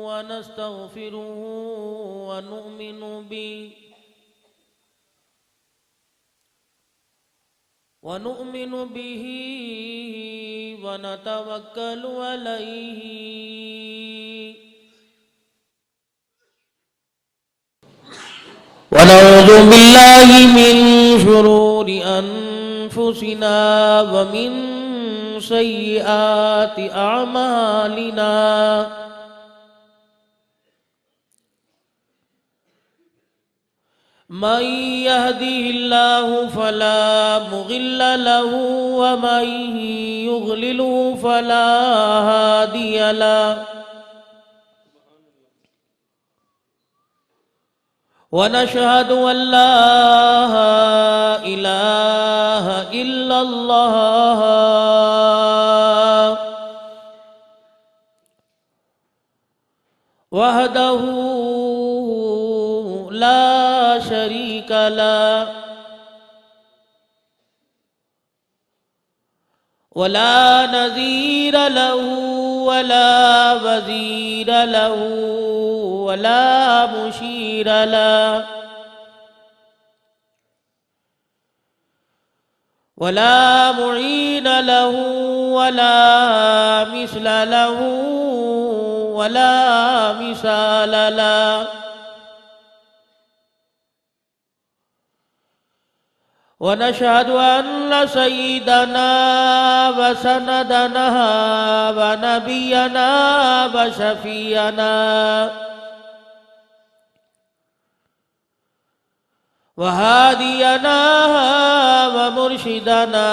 ونستغفره ونؤمن به ونتوكل عليه ونعوذ بالله من شرور أنفسنا ومن سيئات أعمالنا من يهده الله فلا مضل له ومن يضلل فلا هادي له ونشهد أن لا إله إلا الله وحده لا شريك له ولا نظير له ولا وزير له ولا مشير له ولا معين له ولا مثل له ولا مثال له ونشهد أن سيدنا وسندنا ونبينا وشفينا وهادينا ومرشدنا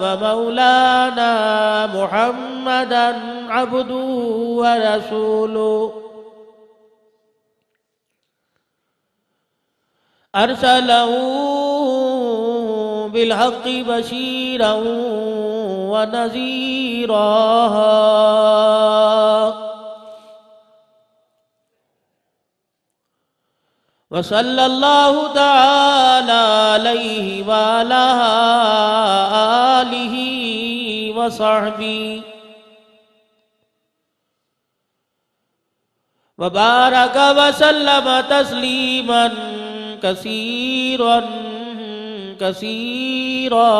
ومولانا محمدا عبده ورسوله أرسله بالحق بشيرا ونذيرا وصلى الله تعالى عليه وعلى آله وصحبه وبارك وسلم تسليما كثيرا كثيرا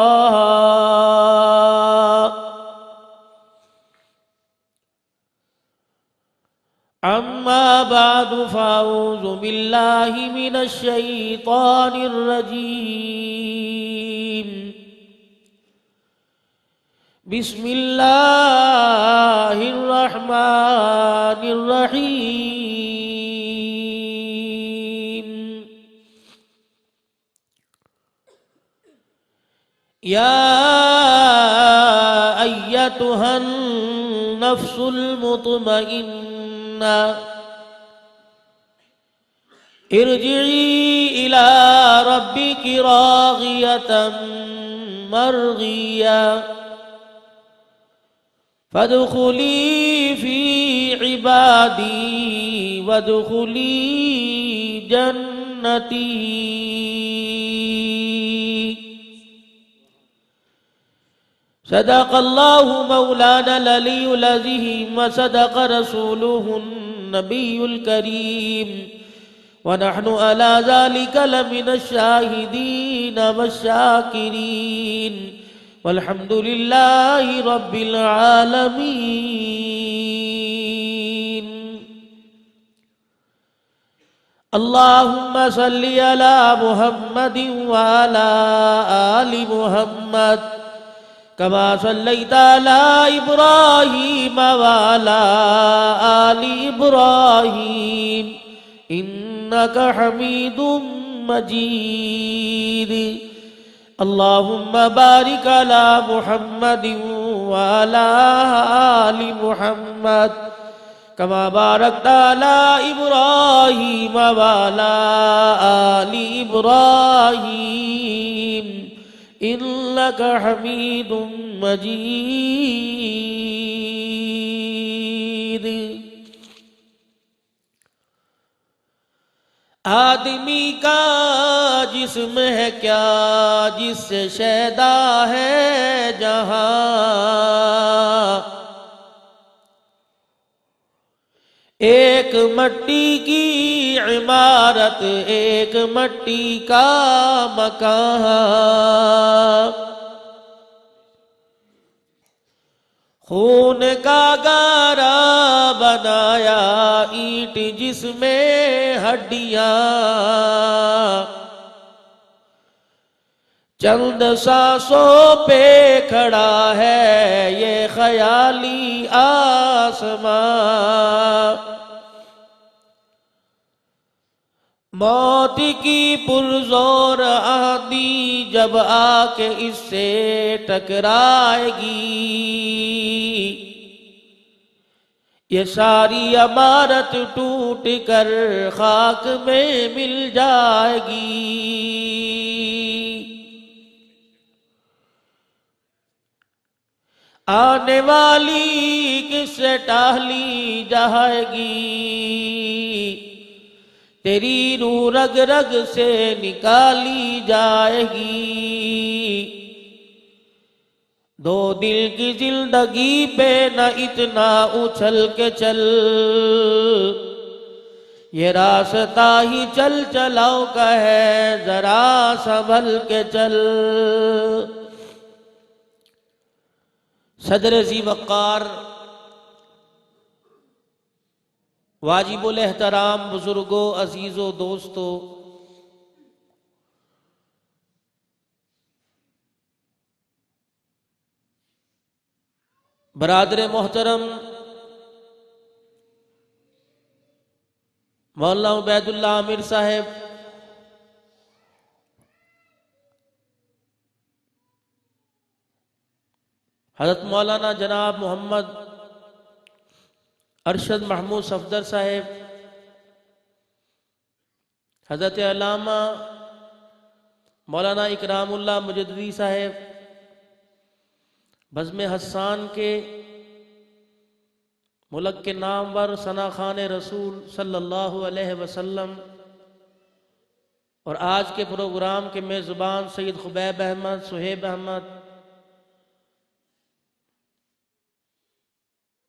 أما بعد فأعوذ بالله من الشيطان الرجيم بسم الله الرحمن الرحيم يا أيتها النفس المطمئنة ارجعي إلى ربك راغية مرغية فادخلي في عبادي وادخلي جنتي صدق الله مولانا العلي العظيم وصدق رسوله النبي الكريم ونحن على ذلك لمن الشاهدين والشاكرين والحمد لله رب العالمين اللهم صل على محمد وعلى آل محمد كما صليت على إبراهيم وعلى آل إبراهيم إنك حميد مجيد اللهم بارك على محمد وعلى آل محمد كما باركت على إبراهيم وعلى آل إبراهيم إنك حميد مجيد آدمی کا جسم ہے کیا جس سے شیدا ہے جہاں ایک مٹی کی عمارت، ایک مٹی کا مکان، خون کا گارا بنایا اینٹ جس میں ہڈیاں، چند سانسوں پہ کھڑا ہے یہ خیالی آسمان، موت کی پرزور آندھی جب آ کے اس سے ٹکرائے گی، یہ ساری عمارت ٹوٹ کر خاک میں مل جائے گی، آنے والی کس سے ٹالی جائے گی، تیری روح رگ رگ سے نکالی جائے گی، دو دل کی زندگی پہ نہ اتنا اچھل کے چل، یہ راستہ ہی چل چلاؤ کا ہے ذرا سنبھل کے چل۔ صدر ذی وقار واجب الاحترام بزرگوں، عزیزوں، دوستوں، برادر محترم مولانا عبید اللہ عامر صاحب، حضرت مولانا جناب محمد ارشد محمود صفدر صاحب، حضرت علامہ مولانا اکرام اللہ مجددی صاحب، بزم حسان کے ملک کے نامور ثنا خوان رسول صلی اللہ علیہ وسلم، اور آج کے پروگرام کے میزبان سید خبیب احمد، صہیب احمد،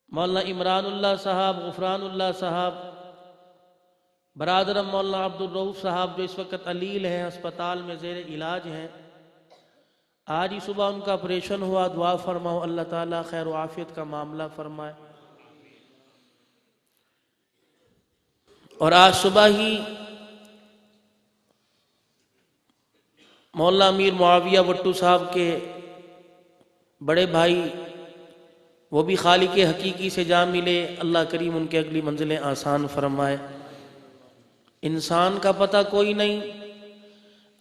مولانا عمران اللہ صاحب، غفران اللہ صاحب، برادرم مولانا عبد الرؤف صاحب جو اس وقت علیل ہیں، ہسپتال میں زیر علاج ہیں، آج ہی صبح ان کا آپریشن ہوا، دعا فرماؤ اللہ تعالیٰ خیر و عافیت کا معاملہ فرمائے۔ اور آج صبح ہی مولانا امیر معاویہ وٹو صاحب کے بڑے بھائی وہ بھی خالق حقیقی سے جا ملے، اللہ کریم ان کے اگلی منزلیں آسان فرمائے۔ انسان کا پتہ کوئی نہیں،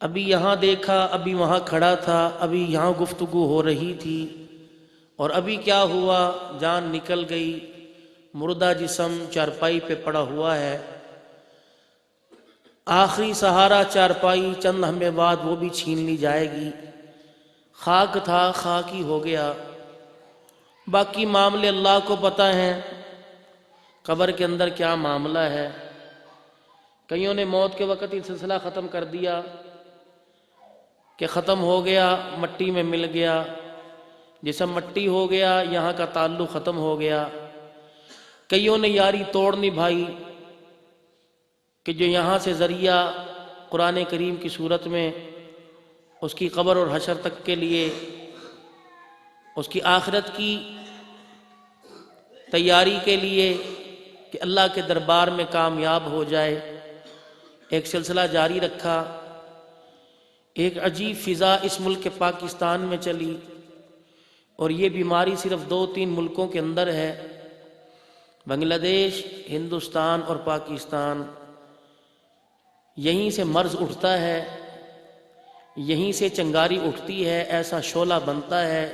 ابھی یہاں دیکھا، ابھی وہاں کھڑا تھا، ابھی یہاں گفتگو ہو رہی تھی، اور ابھی کیا ہوا، جان نکل گئی، مردہ جسم چارپائی پہ پڑا ہوا ہے، آخری سہارا چارپائی، چند لمحے بعد وہ بھی چھین لی جائے گی، خاک تھا خاک ہی ہو گیا، باقی معاملے اللہ کو پتہ ہیں، قبر کے اندر کیا معاملہ ہے۔ کئیوں نے موت کے وقت یہ سلسلہ ختم کر دیا کہ ختم ہو گیا، مٹی میں مل گیا، جسم مٹی ہو گیا، یہاں کا تعلق ختم ہو گیا۔ کئیوں نے یاری توڑ نبھائی کہ جو یہاں سے ذریعہ قرآن کریم کی صورت میں اس کی قبر اور حشر تک کے لیے اس کی آخرت کی تیاری کے لیے کہ اللہ کے دربار میں کامیاب ہو جائے، ایک سلسلہ جاری رکھا۔ ایک عجیب فضا اس ملک پاکستان میں چلی، اور یہ بیماری صرف 2-3 ملکوں کے اندر ہے، بنگلہ دیش، ہندوستان اور پاکستان۔ یہیں سے مرض اٹھتا ہے، یہیں سے چنگاری اٹھتی ہے، ایسا شعلہ بنتا ہے،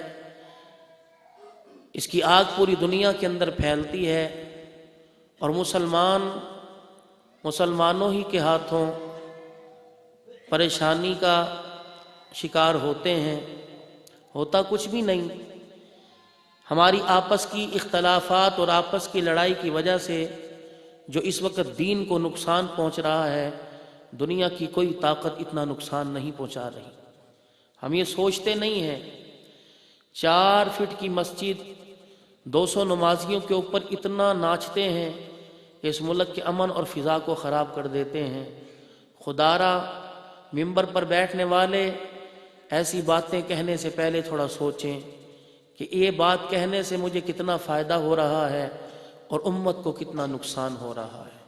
اس کی آگ پوری دنیا کے اندر پھیلتی ہے، اور مسلمانوں ہی کے ہاتھوں پریشانی کا شکار ہوتے ہیں۔ ہوتا کچھ بھی نہیں، ہماری آپس کی اختلافات اور آپس کی لڑائی کی وجہ سے جو اس وقت دین کو نقصان پہنچ رہا ہے، دنیا کی کوئی طاقت اتنا نقصان نہیں پہنچا رہی۔ ہم یہ سوچتے نہیں ہیں، 4 فٹ کی مسجد 200 نمازیوں کے اوپر اتنا ناچتے ہیں اس ملک کے امن اور فضا کو خراب کر دیتے ہیں۔ خدارا ممبر پر بیٹھنے والے ایسی باتیں کہنے سے پہلے تھوڑا سوچیں کہ یہ بات کہنے سے مجھے کتنا فائدہ ہو رہا ہے اور امت کو کتنا نقصان ہو رہا ہے۔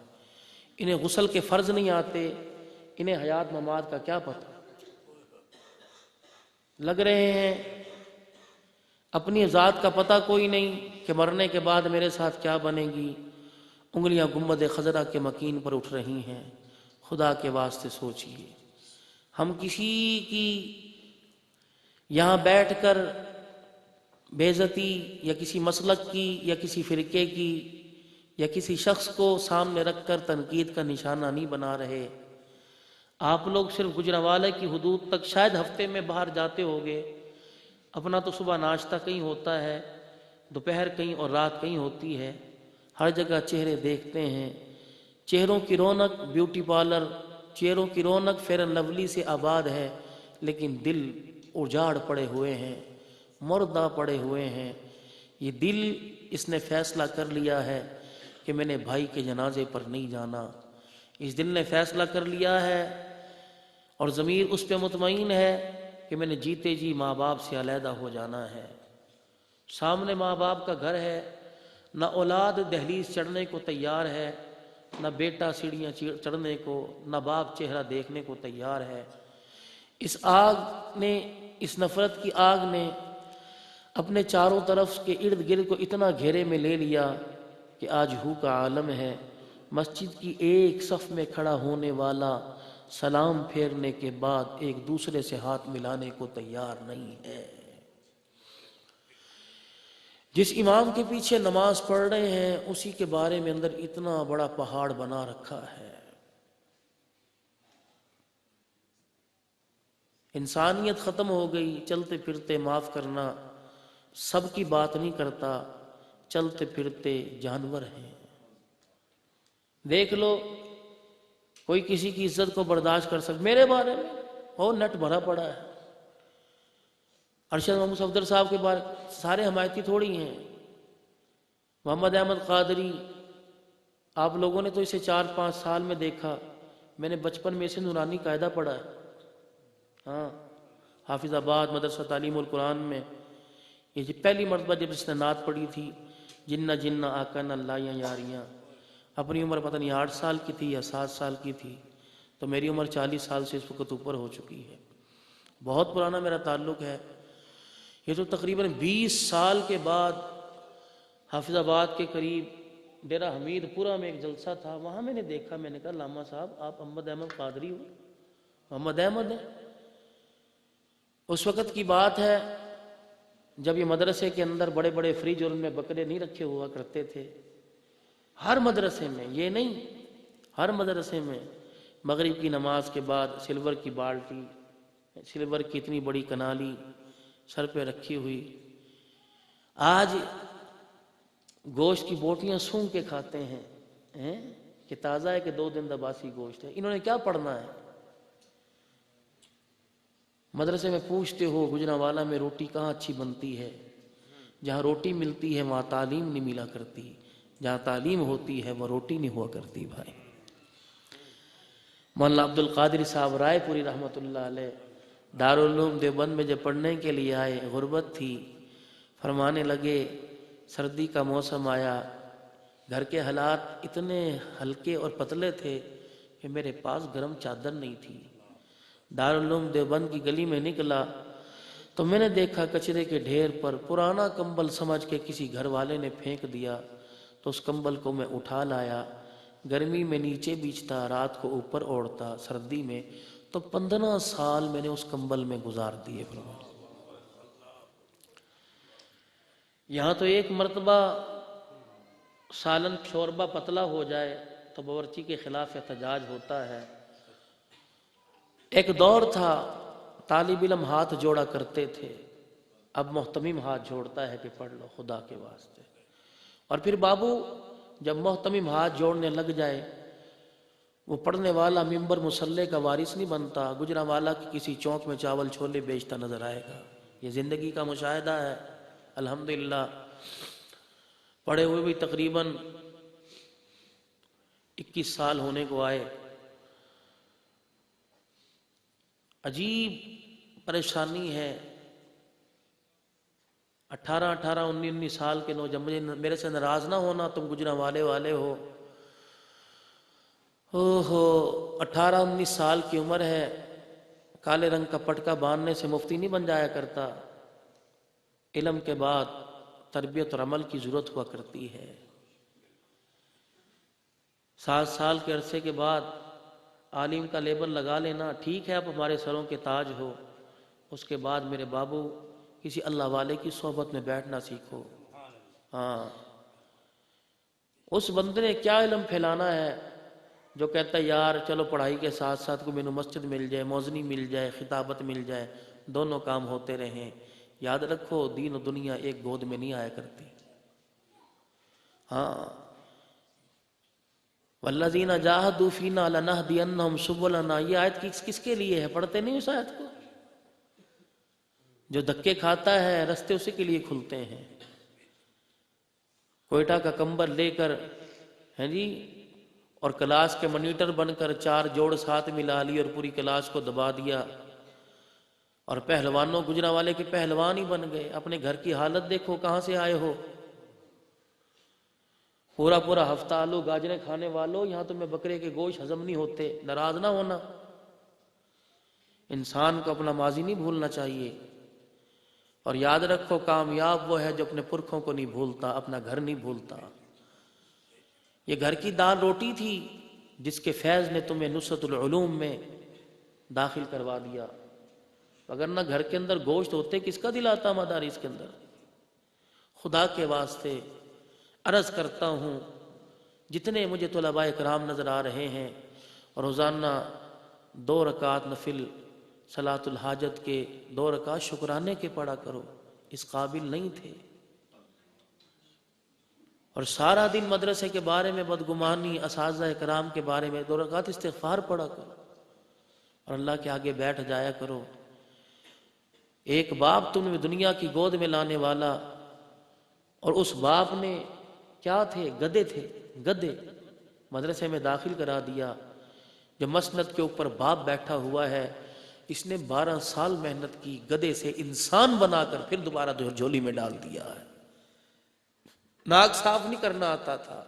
انہیں غسل کے فرض نہیں آتے، انہیں حیات ممات کا کیا پتہ، لگ رہے ہیں اپنی ذات کا پتہ کوئی نہیں کہ مرنے کے بعد میرے ساتھ کیا بنے گی۔ انگلیاں گنبد خضرا کے مکین پر اٹھ رہی ہیں۔ خدا کے واسطے سوچئے، ہم کسی کی یہاں بیٹھ کر بے عزتی یا کسی مسلک کی یا کسی فرقے کی یا کسی شخص کو سامنے رکھ کر تنقید کا نشانہ نہیں بنا رہے۔ آپ لوگ صرف گجرانوالے کی حدود تک شاید ہفتے میں باہر جاتے ہوگے، اپنا تو صبح ناشتہ کہیں ہوتا ہے، دوپہر کہیں اور رات کہیں ہوتی ہے، ہر جگہ چہرے دیکھتے ہیں۔ چہروں کی رونق بیوٹی پارلر، چہروں کی رونق فیئر اینڈ لولی سے آباد ہے، لیکن دل اجاڑ پڑے ہوئے ہیں، مردہ پڑے ہوئے ہیں۔ یہ دل اس نے فیصلہ کر لیا ہے کہ میں نے بھائی کے جنازے پر نہیں جانا، اس دل نے فیصلہ کر لیا ہے اور ضمیر اس پہ مطمئن ہے کہ میں نے جیتے جی ماں باپ سے علیحدہ ہو جانا ہے۔ سامنے ماں باپ کا گھر ہے، نہ اولاد دہلیز چڑھنے کو تیار ہے، نہ بیٹا سیڑھیاں چڑھنے کو، نہ باپ چہرہ دیکھنے کو تیار ہے۔ اس آگ نے، اس نفرت کی آگ نے اپنے چاروں طرف کے ارد گرد کو اتنا گھیرے میں لے لیا کہ آج ہو کا عالم ہے۔ مسجد کی ایک صف میں کھڑا ہونے والا سلام پھیرنے کے بعد ایک دوسرے سے ہاتھ ملانے کو تیار نہیں ہے۔ جس امام کے پیچھے نماز پڑھ رہے ہیں اسی کے بارے میں اندر اتنا بڑا پہاڑ بنا رکھا ہے۔ انسانیت ختم ہو گئی، چلتے پھرتے معاف کرنا سب کی بات نہیں کرتا، چلتے پھرتے جانور ہیں۔ دیکھ لو کوئی کسی کی عزت کو برداشت کر سکتا، میرے بارے میں وہ نٹ بھرا پڑا ہے، ارشد محمود صفدر صاحب کے بارے سارے حمایتی تھوڑی ہیں۔ محمد احمد قادری، آپ لوگوں نے تو اسے 4-5 سال میں دیکھا، میں نے بچپن میں اسے نورانی قاعدہ پڑھا ہے، ہاں حافظ آباد مدرسہ تعلیم القرآن میں۔ یہ پہلی مرتبہ جب اس نے نعت پڑھی تھی، جنہ جنہ آقا نہ لائیاں یاریاں، اپنی عمر پتہ نہیں 8 سال کی تھی یا 7 سال کی تھی، تو میری عمر 40 سال سے اس وقت اوپر ہو چکی ہے، بہت پرانا میرا تعلق ہے۔ یہ تو تقریباً 20 سال کے بعد حافظ آباد کے قریب ڈیرہ حمید پورہ میں ایک جلسہ تھا، وہاں میں نے دیکھا، میں نے کہا لاما صاحب آپ محمد احمد قادری ہو؟ محمد احمد ہے۔ اس وقت کی بات ہے جب یہ مدرسے کے اندر بڑے بڑے فریج اور ان میں بکرے نہیں رکھے ہوا کرتے تھے، ہر مدرسے میں، یہ نہیں ہر مدرسے میں مغرب کی نماز کے بعد سلور کی بالٹی، سلور کی اتنی بڑی کنالی سر پہ رکھی ہوئی۔ آج گوشت کی بوٹیاں سونگ کے کھاتے ہیں کہ تازہ ہے کہ 2 دن دباسی گوشت ہے۔ انہوں نے کیا پڑھنا ہے؟ مدرسے میں پوچھتے ہو گجرانوالہ میں روٹی کہاں اچھی بنتی ہے؟ جہاں روٹی ملتی ہے وہاں تعلیم نہیں ملا کرتی، جہاں تعلیم ہوتی ہے وہ روٹی نہیں ہوا کرتی بھائی۔ مولانا عبد القادر صاحب رائے پوری رحمۃ اللہ علیہ دارالعلوم دیوبند میں جب پڑھنے کے لیے آئے، غربت تھی، فرمانے لگے سردی کا موسم آیا، گھر کے حالات اتنے ہلکے اور پتلے تھے کہ میرے پاس گرم چادر نہیں تھی۔ دارالعلوم دیوبند کی گلی میں نکلا تو میں نے دیکھا کچرے کے ڈھیر پر پرانا کمبل سمجھ کے کسی گھر والے نے پھینک دیا، تو اس کمبل کو میں اٹھا لایا، گرمی میں نیچے بیچتا، رات کو اوپر اوڑھتا، سردی میں تو 15 سال میں نے اس کمبل میں گزار دیے۔ یہاں تو ایک مرتبہ سالن شوربہ پتلا ہو جائے تو باورچی کے خلاف احتجاج ہوتا ہے۔ ایک دور تھا طالب علم ہاتھ جوڑا کرتے تھے، اب محتمم ہاتھ جوڑتا ہے کہ پڑھ لو خدا کے واسطے، اور پھر بابو جب محتمم ہاتھ جوڑنے لگ جائے وہ پڑھنے والا ممبر مصلی کا وارث نہیں بنتا، گجرانوالہ کی کسی چوک میں چاول چھولے بیچتا نظر آئے گا۔ یہ زندگی کا مشاہدہ ہے الحمدللہ۔ پڑھے ہوئے بھی تقریباً 21 سال ہونے کو آئے، عجیب پریشانی ہے۔ 18 19 سال کے نوجوان، میرے سے ناراض نہ ہونا، تم گجرانوالے والے ہو۔ 18 19 سال کی عمر ہے، کالے رنگ کا پٹکا باندھنے سے مفتی نہیں بن جایا کرتا، علم کے بعد تربیت اور عمل کی ضرورت ہوا کرتی ہے۔ 7 سال کے عرصے کے بعد عالم کا لیبل لگا لینا ٹھیک ہے، اب ہمارے سروں کے تاج ہو، اس کے بعد میرے بابو کسی اللہ والے کی صحبت میں بیٹھنا سیکھو۔ ہاں، اس بندے نے کیا علم پھیلانا ہے جو کہتا ہے یار چلو پڑھائی کے ساتھ ساتھ کو مینوں مسجد مل جائے، موزنی مل جائے، خطابت مل جائے، دونوں کام ہوتے رہیں۔ یاد رکھو دین و دنیا ایک گود میں نہیں آیا کرتی۔ ہاں، والذین جاہدوا فینا لنہدینہم سبلنا، یہ آیت کس کے لیے ہے؟ پڑھتے نہیں اس آیت کو؟ جو دھکے کھاتا ہے رستے اسی کے لیے کھلتے ہیں۔ کوئٹہ کا کمبل لے کر ہیں جی، اور کلاس کے مانیٹر بن کر 4 جوڑ ساتھ ملا لی اور پوری کلاس کو دبا دیا، اور پہلوانوں گجرانوالے کے پہلوان ہی بن گئے۔ اپنے گھر کی حالت دیکھو، کہاں سے آئے ہو؟ پورا ہفتہ آلو گاجریں کھانے والوں، یہاں تمہیں بکرے کے گوشت ہضم نہیں ہوتے۔ ناراض نہ ہونا، انسان کو اپنا ماضی نہیں بھولنا چاہیے، اور یاد رکھو کامیاب وہ ہے جو اپنے پرکھوں کو نہیں بھولتا، اپنا گھر نہیں بھولتا۔ یہ گھر کی دال روٹی تھی جس کے فیض نے تمہیں نصرت العلوم میں داخل کروا دیا، وگرنہ گھر کے اندر گوشت ہوتے کس کا دل آتا مدارس کے اندر؟ خدا کے واسطے عرض کرتا ہوں، جتنے مجھے طلباء کرام نظر آ رہے ہیں، اور روزانہ 2 رکعت نفل صلاۃ الحاجت کے 2 رکعت شکرانے کے پڑھا کرو، اس قابل نہیں تھے، اور سارا دن مدرسے کے بارے میں بدگمانی، اساتذہ کرام کے بارے میں 2 رکعت استغفار پڑھا کرو، اور اللہ کے آگے بیٹھ جایا کرو۔ ایک باپ تمہیں دنیا کی گود میں لانے والا، اور اس باپ نے کیا تھے؟ گدھے تھے، گدھے مدرسے میں داخل کرا دیا۔ جو مسند کے اوپر باپ بیٹھا ہوا ہے، اس نے 12 سال محنت کی، گدھے سے انسان بنا کر پھر دوبارہ جھولی میں ڈال دیا ہے۔ ناک صاف نہیں کرنا آتا تھا،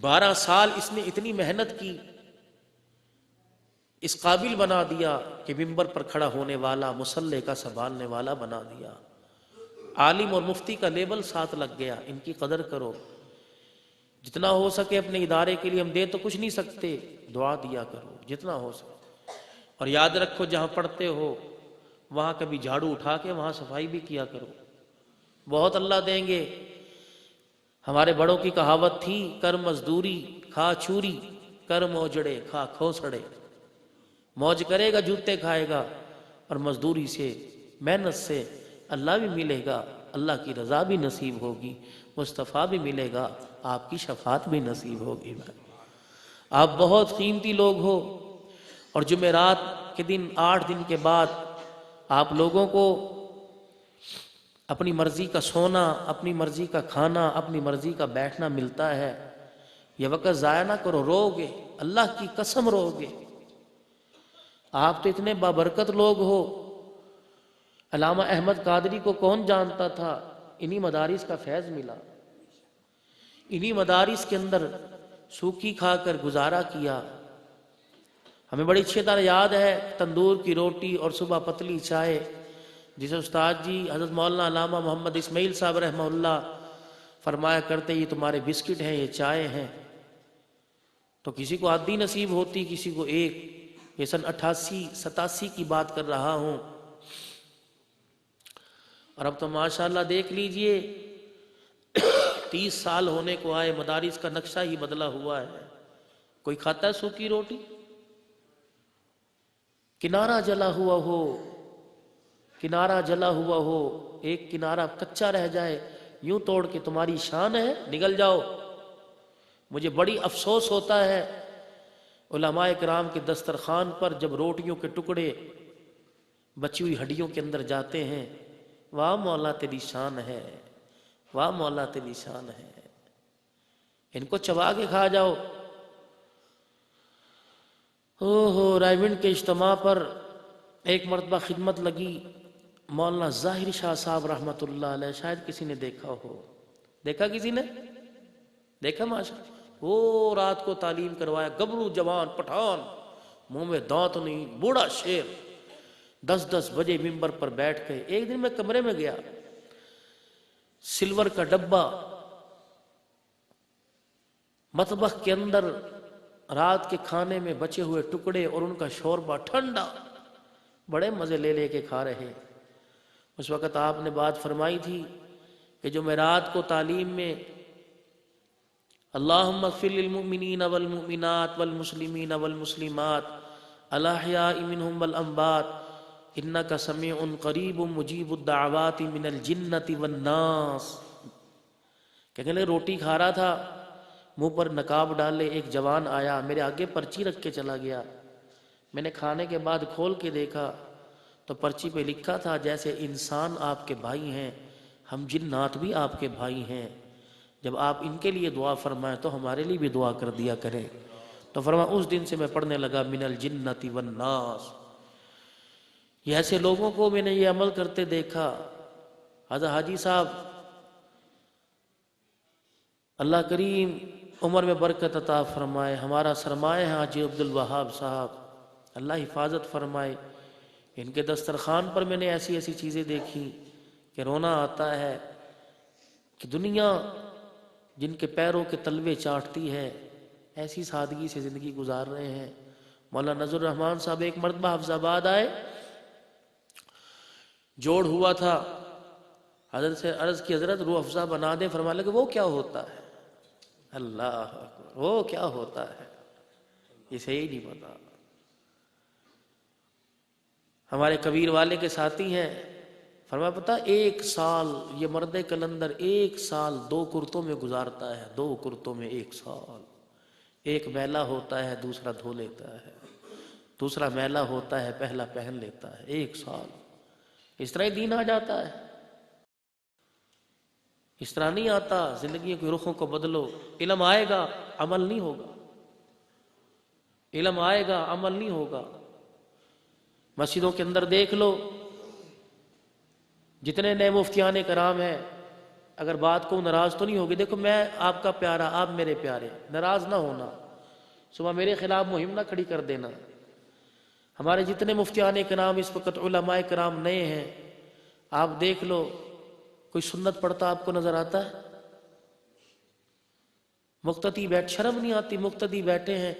12 سال اس نے اتنی محنت کی، اس قابل بنا دیا کہ منبر پر کھڑا ہونے والا، مصلی کا سنبھالنے والا بنا دیا۔ عالم اور مفتی کا لیبل ساتھ لگ گیا، ان کی قدر کرو۔ جتنا ہو سکے اپنے ادارے کے لیے، ہم دے تو کچھ نہیں سکتے، دعا دیا کرو جتنا ہو سکے، اور یاد رکھو جہاں پڑھتے ہو وہاں کبھی جھاڑو اٹھا کے وہاں صفائی بھی کیا کرو، بہت اللہ دیں گے۔ ہمارے بڑوں کی کہاوت تھی، کر مزدوری کھا چوری، کر موجڑے کھا کھوسڑے۔ موج کرے گا جوتے کھائے گا، اور مزدوری سے، محنت سے اللہ بھی ملے گا، اللہ کی رضا بھی نصیب ہوگی، مصطفیٰ بھی ملے گا، آپ کی شفاعت بھی نصیب ہوگی۔ آپ بہت قیمتی لوگ ہو، اور جمعرات کے دن 8 دن کے بعد آپ لوگوں کو اپنی مرضی کا سونا، اپنی مرضی کا کھانا، اپنی مرضی کا بیٹھنا ملتا ہے۔ یہ وقت ضائع نہ کرو، رو گے، اللہ کی قسم رو گے۔ آپ تو اتنے بابرکت لوگ ہو، علامہ احمد قادری کو کون جانتا تھا؟ انہی مدارس کا فیض ملا، انہی مدارس کے اندر سوکھی کھا کر گزارا کیا۔ ہمیں بڑی اچھی طرح یاد ہے تندور کی روٹی اور صبح پتلی چائے، جسے استاد جی حضرت مولانا علامہ محمد اسماعیل صاحب رحمہ اللہ فرمایا کرتے، یہ تمہارے بسکٹ ہیں، یہ چائے ہیں۔ تو کسی کو آدھی نصیب ہوتی، کسی کو ایک۔ یہ سن 88-87 کی بات کر رہا ہوں، اور اب تو ماشاءاللہ دیکھ لیجئے 30 سال ہونے کو آئے، مدارس کا نقشہ ہی بدلا ہوا ہے۔ کوئی کھاتا ہے سوکھی روٹی؟ کنارہ جلا ہوا ہو، کنارہ جلا ہوا ہو، ایک کنارہ کچا رہ جائے، یوں توڑ کے تمہاری شان ہے، نگل جاؤ۔ مجھے بڑی افسوس ہوتا ہے علماء کرام کے دسترخوان پر جب روٹیوں کے ٹکڑے بچی ہوئی ہڈیوں کے اندر جاتے ہیں، واہ مولا تیری شان ہے، واہ مولا تیری شان ہے، ان کو چبا کے کھا جاؤ۔ رائیونڈ کے اجتماع پر ایک مرتبہ خدمت لگی، مولانا ظاہر شاہ صاحب رحمۃ اللہ علیہ، شاید کسی نے دیکھا ہو، دیکھا کسی نے؟ دیکھا ماشاء اللہ، وہ رات کو تعلیم کروایا، گبرو جوان پٹھان، منہ میں دانت نہیں، بوڑھا شیر، 10 بجے ممبر پر بیٹھ گئے۔ ایک دن میں کمرے میں گیا، سلور کا ڈبہ مطبخ کے اندر، رات کے کھانے میں بچے ہوئے ٹکڑے اور ان کا شوربہ ٹھنڈا، بڑے مزے لے لے کے کھا رہے۔ اس وقت آپ نے بات فرمائی تھی کہ جو میں رات کو تعلیم میں اللہم اغفر للمؤمنین والمؤمنات والمسلمین والمسلمات الاحیاء منہم والاموات انک سمیع قریب مجیب الدعوات من الجنۃ والناس۔ کہنے لگے روٹی کھا رہا تھا، منہ پر نقاب ڈالے ایک جوان آیا، میرے آگے پرچی رکھ کے چلا گیا۔ میں نے کھانے کے بعد کھول کے دیکھا تو پرچی پہ لکھا تھا جیسے انسان آپ کے بھائی ہیں، ہم جنات بھی آپ کے بھائی ہیں، جب آپ ان کے لیے دعا فرمائیں تو ہمارے لیے بھی دعا کر دیا کریں۔ تو فرمایا اس دن سے میں پڑھنے لگا من الجنۃ والناس۔ یہ ایسے لوگوں کو میں نے یہ عمل کرتے دیکھا۔ حضرت حاجی صاحب اللہ کریم عمر میں برکت عطا فرمائے، ہمارا سرمایہ ہے حاجی عبد الوہاب صاحب، اللہ حفاظت فرمائے۔ ان کے دسترخوان پر میں نے ایسی ایسی چیزیں دیکھی کہ رونا آتا ہے کہ دنیا جن کے پیروں کے تلوے چاٹتی ہے ایسی سادگی سے زندگی گزار رہے ہیں۔ مولانا نذر الرحمان صاحب ایک مرتبہ حفظ آباد آئے، جوڑ ہوا تھا، حضرت سے عرض کی حضرت روح افزا بنا دیں، فرمانے لگے وہ کیا ہوتا ہے؟ اللہ اکبر، وہ کیا ہوتا ہے اسے ہی نہیں پتا۔ ہمارے کبیر والے کے ساتھی ہیں، فرمایا پتا 1 سال یہ مرد کلندر 1 سال 2 کرتوں میں گزارتا ہے، 2 کرتوں میں 1 سال، ایک میلا ہوتا ہے دوسرا دھو لیتا ہے، دوسرا میلا ہوتا ہے پہلا پہن لیتا ہے، 1 سال۔ اس طرح ہی دین آ جاتا ہے، اس طرح نہیں آتا۔ زندگی کے رخوں کو بدلو، علم آئے گا عمل نہیں ہوگا، علم آئے گا عمل نہیں ہوگا۔ مسجدوں کے اندر دیکھ لو، جتنے نئے مفتیان کرام ہیں، اگر بات کو ناراض تو نہیں ہوگی، دیکھو میں آپ کا پیارا، آپ میرے پیارے، ناراض نہ ہونا، صبح میرے خلاف مہم نہ کھڑی کر دینا۔ ہمارے جتنے مفتیان کرام اس وقت علماء کرام نئے ہیں، آپ دیکھ لو، کوئی سنت پڑھتا آپ کو نظر آتا ہے؟ مقتدی بیٹھ، شرم نہیں آتی، مقتدی بیٹھے ہیں،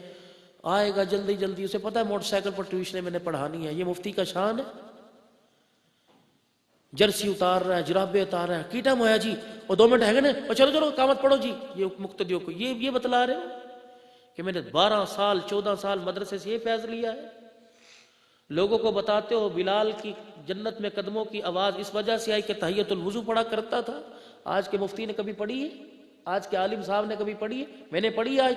آئے گا جلدی جلدی، اسے پتہ ہے موٹر سائیکل پر ٹیوشنیں میں نے پڑھانی ہے، یہ مفتی کا شان ہے؟ جرسی اتار رہا ہے، جرابے اتار رہا ہے، کیٹا مویا جی اور 2 منٹ ہے گا نا، اور چلو چلو قامت پڑھو جی۔ یہ مقتدیوں کو یہ بتلا رہے ہو کہ میں نے 12 سال 14 سال مدرسے سے یہ فیض لیا ہے۔ لوگوں کو بتاتے ہو بلال کی جنت میں قدموں کی آواز اس وجہ سے آئی کہ تحیت الوضو پڑھا کرتا تھا۔ آج کے مفتی نے کبھی پڑھی ہے؟ آج کے عالم صاحب نے کبھی پڑھی ہے؟ میں نے پڑھی آج۔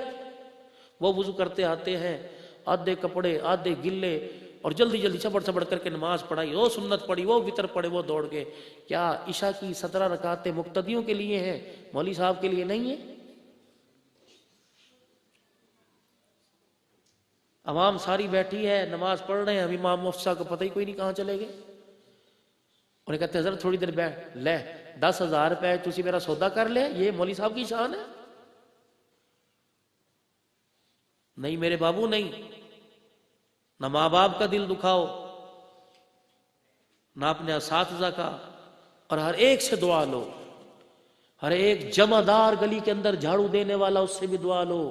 وہ وضو کرتے آتے ہیں، آدھے کپڑے آدھے گلے، اور جلدی جلدی چبڑ چبڑ کر کے نماز پڑھائی، وہ سنت پڑھی، وہ وتر پڑھے، وہ دوڑ گئے۔ کیا عشاء کی 17 رکعتیں مقتدیوں کے لیے ہیں، مولوی صاحب کے لیے نہیں ہیں؟ عوام ساری بیٹھی ہے، نماز پڑھ رہے ہیں، ابھی امام مفتی صاحب کو پتہ ہی کوئی نہیں کہاں چلے گئے۔ انہیں کہتے ہیں حضرت تھوڑی دیر بیٹھ لے، 10,000 روپے تسی میرا سودا کر لے، یہ مولوی صاحب کی شان ہے؟ نہیں میرے بابو، نہیں، نہ ماں باپ کا دل دکھاؤ، نہ اپنے اساتذہ کا، اور ہر ایک سے دعا لو، ہر ایک جمع دار گلی کے اندر جھاڑو دینے والا، اس سے بھی دعا لو۔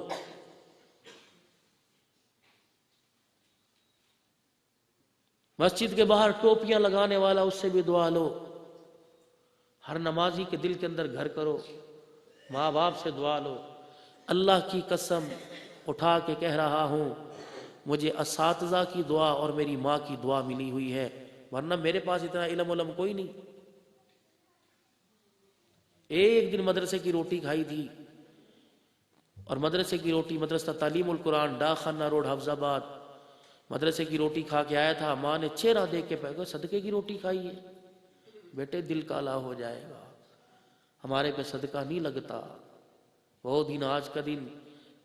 مسجد کے باہر ٹوپیاں لگانے والا، اس سے بھی دعا لو۔ ہر نمازی کے دل کے اندر گھر کرو، ماں باپ سے دعا لو۔ اللہ کی قسم اٹھا کے کہہ رہا ہوں، مجھے اساتذہ کی دعا اور میری ماں کی دعا ملی ہوئی ہے، ورنہ میرے پاس اتنا علم کوئی نہیں۔ ایک دن مدرسے کی روٹی کھائی تھی، اور مدرسے کی روٹی، مدرسہ تعلیم القرآن ڈاک خانہ روڈ حفظ آباد، مدرسے کی روٹی کھا کے آیا تھا، ماں نے چہرہ دیکھ کے کہا صدقے کی روٹی کھائی ہے بیٹے، دل کالا ہو جائے گا۔ ہمارے پہ صدقہ نہیں لگتا۔ وہ دن آج کا دن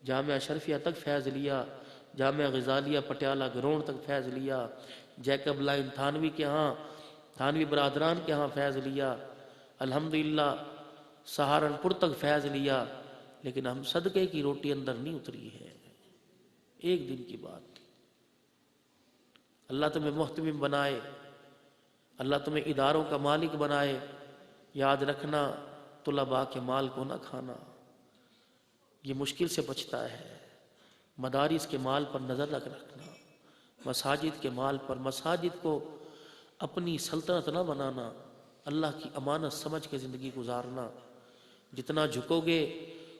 جامعہ اشرفیہ تک فیض لیا، جامعہ غزالیہ پٹیالہ گراؤنڈ تک فیض لیا، جیکب لائن تھانوی کے ہاں، تھانوی برادران کے ہاں فیض لیا، الحمدللہ سہارنپور تک فیض لیا، لیکن ہم صدقے کی روٹی اندر نہیں اتری ہے۔ ایک دن کی بات تھی۔ اللہ تمہیں محتمم بنائے، اللہ تمہیں اداروں کا مالک بنائے۔ یاد رکھنا طلباء کے مال کو نہ کھانا، یہ مشکل سے بچتا ہے۔ مدارس کے مال پر نظر رکھنا، مساجد کے مال پر، مساجد کو اپنی سلطنت نہ بنانا، اللہ کی امانت سمجھ کے زندگی گزارنا۔ جتنا جھکو گے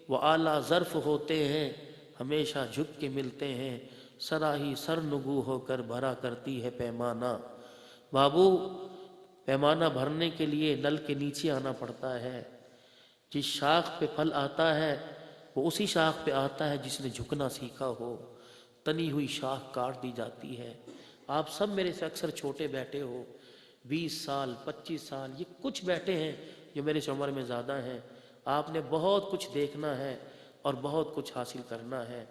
وہ اعلیٰ ظرف ہوتے ہیں، ہمیشہ جھک کے ملتے ہیں، سراہی سر نگو ہو کر بھرا کرتی ہے پیمانہ۔ بابو، پیمانہ بھرنے کے لیے نل کے نیچے آنا پڑتا ہے۔ جس شاخ پہ پھل آتا ہے وہ اسی شاخ پہ آتا ہے جس نے جھکنا سیکھا ہو۔ تنی ہوئی شاخ کاٹ دی جاتی ہے۔ آپ سب میرے سے اکثر چھوٹے بیٹھے ہو، 20 سال 25 سال، یہ کچھ بیٹھے ہیں جو میرے سے عمر میں زیادہ ہیں۔ آپ نے بہت کچھ دیکھنا ہے اور بہت کچھ حاصل کرنا ہے۔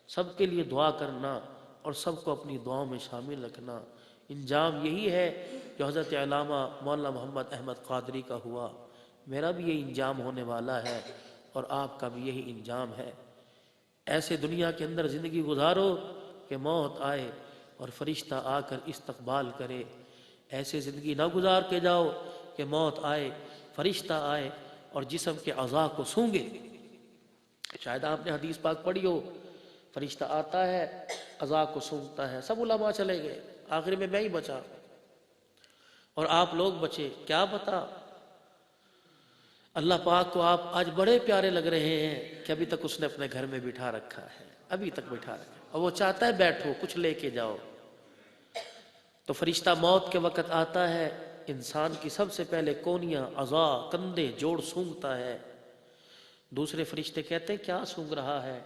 سب کے لیے دعا کرنا اور سب کو اپنی دعاؤں میں شامل رکھنا۔ انجام یہی ہے جو حضرت علامہ مولانا محمد احمد قادری کا ہوا۔ میرا بھی یہ انجام ہونے والا ہے اور آپ کا بھی یہی انجام ہے۔ ایسے دنیا کے اندر زندگی گزارو کہ موت آئے اور فرشتہ آ کر استقبال کرے۔ ایسے زندگی نہ گزار کے جاؤ کہ موت آئے، فرشتہ آئے اور جسم کے اعضاء کو سونگے۔ شاید آپ نے حدیث پاک پڑھی ہو، فرشتہ آتا ہے، اعضاء کو سونگتا ہے، سب علماء چلے گئے، آخر میں ہی بچا اور آپ لوگ بچے۔ کیا پتا اللہ پاک کو آپ آج بڑے پیارے لگ رہے ہیں کہ ابھی تک اس نے اپنے گھر میں بٹھا رکھا ہے، ابھی تک بٹھا رکھا ہے، اور وہ چاہتا ہے بیٹھو کچھ لے کے جاؤ۔ تو فرشتہ موت کے وقت آتا ہے، انسان کی سب سے پہلے کونیاں، اعضاء، کندھے، جوڑ سونگتا ہے۔ دوسرے فرشتے کہتے ہیں کیا سونگ رہا ہے؟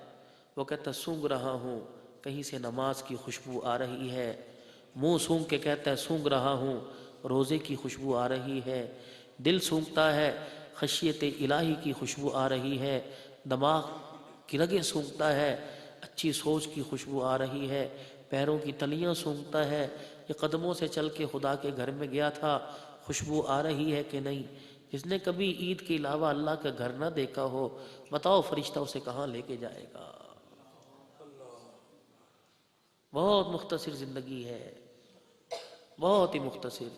وہ کہتا ہے سونگ رہا ہوں کہیں سے نماز کی خوشبو آ رہی ہے۔ منہ سونگ کے کہتا ہے سونگ رہا ہوں روزے کی خوشبو آ رہی ہے۔ دل سونگتا ہے خشیت الہی کی خوشبو آ رہی ہے۔ دماغ کی رگیں سونگتا ہے اچھی سوچ کی خوشبو آ رہی ہے۔ پیروں کی تلیاں سونگتا ہے یہ قدموں سے چل کے خدا کے گھر میں گیا تھا، خوشبو آ رہی ہے کہ نہیں۔ جس نے کبھی عید کے علاوہ اللہ کا گھر نہ دیکھا ہو، بتاؤ فرشتہ اسے کہاں لے کے جائے گا؟ بہت مختصر زندگی ہے، بہت ہی مختصر،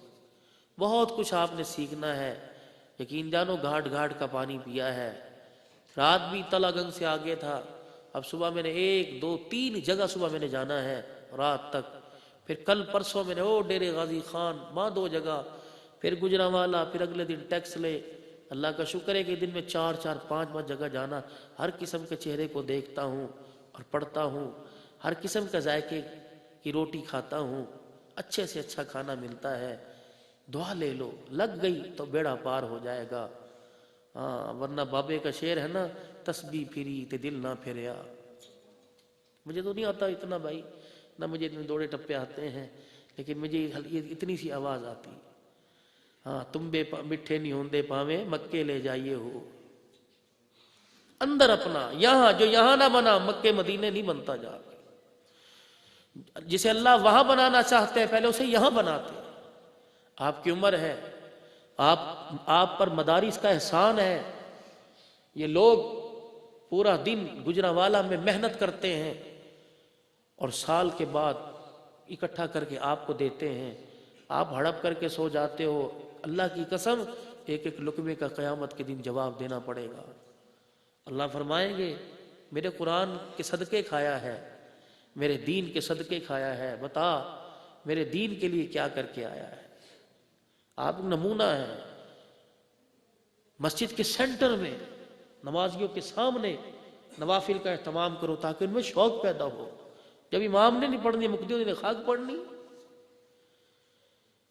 بہت کچھ آپ نے سیکھنا ہے۔ یقین جانو گھاٹ گھاٹ کا پانی پیا ہے۔ رات بھی تلا گنگ سے آگے تھا، اب صبح میں نے 1 2 3 جگہ صبح میں نے جانا ہے رات تک، پھر کل پرسوں میں نے ڈیرے غازی خان وہاں 2 جگہ، پھر گجرانوالا، پھر اگلے دن ٹیکس لے۔ اللہ کا شکر ہے کہ دن میں 4 4 5 جگہ جانا، ہر قسم کے چہرے کو دیکھتا ہوں اور پڑھتا ہوں، ہر قسم کا ذائقے کی روٹی کھاتا ہوں، اچھے سے اچھا کھانا ملتا ہے۔ دعا لے لو، لگ گئی تو بیڑا پار ہو جائے گا۔ ہاں ورنہ بابے کا شعر ہے نا، تسبیح پھری تے دل نہ پھریا۔ مجھے تو نہیں آتا اتنا بھائی، نہ مجھے اتنے دوڑے ٹپے آتے ہیں، لیکن مجھے اتنی سی آواز آتی، ہاں تم بے مٹھے نہیں ہوندے پاویں مکے لے جائیے ہو۔ اندر اپنا یہاں جو یہاں نہ بنا مکے مدینے نہیں بنتا جا کے۔ جسے اللہ وہاں بنانا چاہتے ہیں پہلے اسے یہاں بناتے ہیں۔ آپ کی عمر ہے، آپ پر مدارس کا احسان ہے۔ یہ لوگ پورا دن گجرانوالا میں محنت کرتے ہیں اور سال کے بعد اکٹھا کر کے آپ کو دیتے ہیں، آپ ہڑپ کر کے سو جاتے ہو۔ اللہ کی قسم ایک ایک لقمے کا قیامت کے دن جواب دینا پڑے گا۔ اللہ فرمائیں گے میرے قرآن کے صدقے کھایا ہے، میرے دین کے صدقے کھایا ہے، بتا میرے دین کے لیے کیا کر کے آیا ہے۔ آپ نمونہ ہیں، مسجد کے سینٹر میں نمازیوں کے سامنے نوافل کا اہتمام کرو تاکہ ان میں شوق پیدا ہو۔ جب امام نے نہیں پڑھنی مقتدیوں نے خاک پڑھنی۔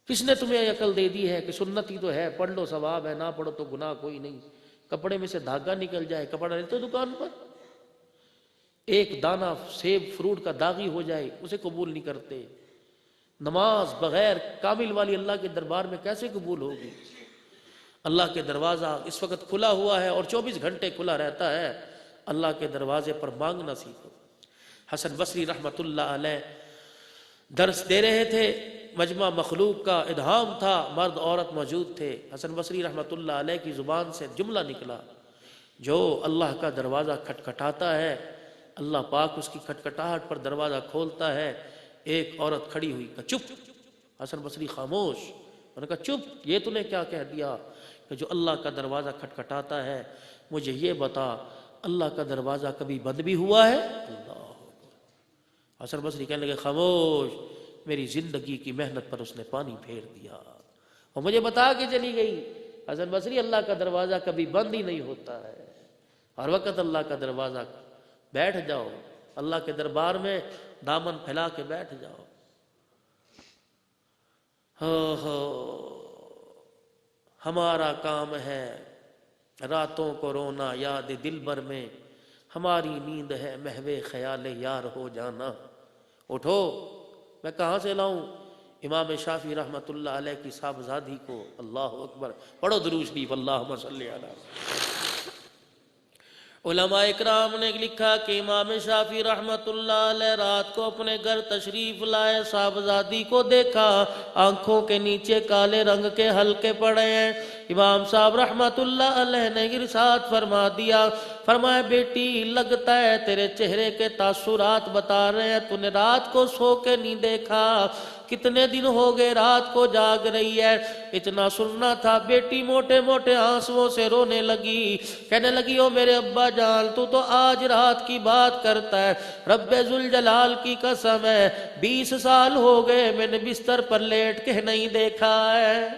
کس نے تمہیں عقل دے دی ہے کہ سنت ہی تو ہے، پڑھ لو ثواب ہے، نہ پڑھو تو گناہ کوئی نہیں۔ کپڑے میں سے دھاگا نکل جائے، کپڑا لیتے دکان پر، ایک دانہ سیب فروٹ کا داغی ہو جائے اسے قبول نہیں کرتے۔ نماز بغیر کامل والی اللہ کے دربار میں کیسے قبول ہوگی؟ اللہ کے دروازہ اس وقت کھلا ہوا ہے اور 24 گھنٹے کھلا رہتا ہے، اللہ کے دروازے پر مانگنا سیکھو۔ حسن بصری رحمۃ اللہ علیہ درس دے رہے تھے، مجمع مخلوق کا ادھام تھا، مرد عورت موجود تھے۔ حسن بصری رحمۃ اللہ علیہ کی زبان سے جملہ نکلا، جو اللہ کا دروازہ کھٹکھٹاتا ہے اللہ پاک اس کی کھٹکھٹاہٹ پر دروازہ کھولتا ہے۔ ایک عورت کھڑی ہوئی کہ چپ، حسن بصری خاموش، انہوں نے کہا چپ، یہ تو نے کیا کہہ دیا کہ جو اللہ کا دروازہ کھٹکھٹاتا ہے مجھے یہ بتا اللہ کا دروازہ کبھی بند بھی ہوا ہے؟ اللہ حسن بصری کہنے لگے خاموش، میری زندگی کی محنت پر اس نے پانی پھیر دیا اور مجھے بتا کے چلی گئی۔ حسن بصری اللہ کا دروازہ کبھی بند ہی نہیں ہوتا ہے، ہر وقت اللہ کا دروازہ، بیٹھ جاؤ اللہ کے دربار میں، دامن پھیلا کے بیٹھ جاؤ۔ ہمارا کام ہے راتوں کو رونا یاد دل بھر میں، ہماری نیند ہے محو خیال یار ہو جانا۔ اٹھو، میں کہاں سے لاؤں امام شافعی رحمۃ اللہ علیہ کی صاحبزادی کو؟ اللہ اکبر، پڑھو درود شریف، اللہم صلی علی۔ علماء اکرام نے لکھا کہ امام شافعی رحمۃ اللہ علیہ رات کو اپنے گھر تشریف لائے، صاحبزادی کو دیکھا، آنکھوں کے نیچے کالے رنگ کے حلقے پڑے ہیں۔ امام صاحب رحمۃ اللہ علیہ نے ارشاد فرما دیا، فرمایا بیٹی لگتا ہے تیرے چہرے کے تاثرات بتا رہے ہیں تو نے رات کو سو کے نہیں دیکھا، کتنے دن ہو گئے رات کو جاگ رہی ہے، اتنا سننا تھا۔ بیٹی موٹے موٹے آنسوؤں سے رونے لگی، کہنے لگی او میرے ابا جان تو آج رات کی بات کرتا ہے، رب ذوالجلال کی قسم ہے 20 سال ہو گئے میں نے بستر پر لیٹ کے نہیں دیکھا ہے۔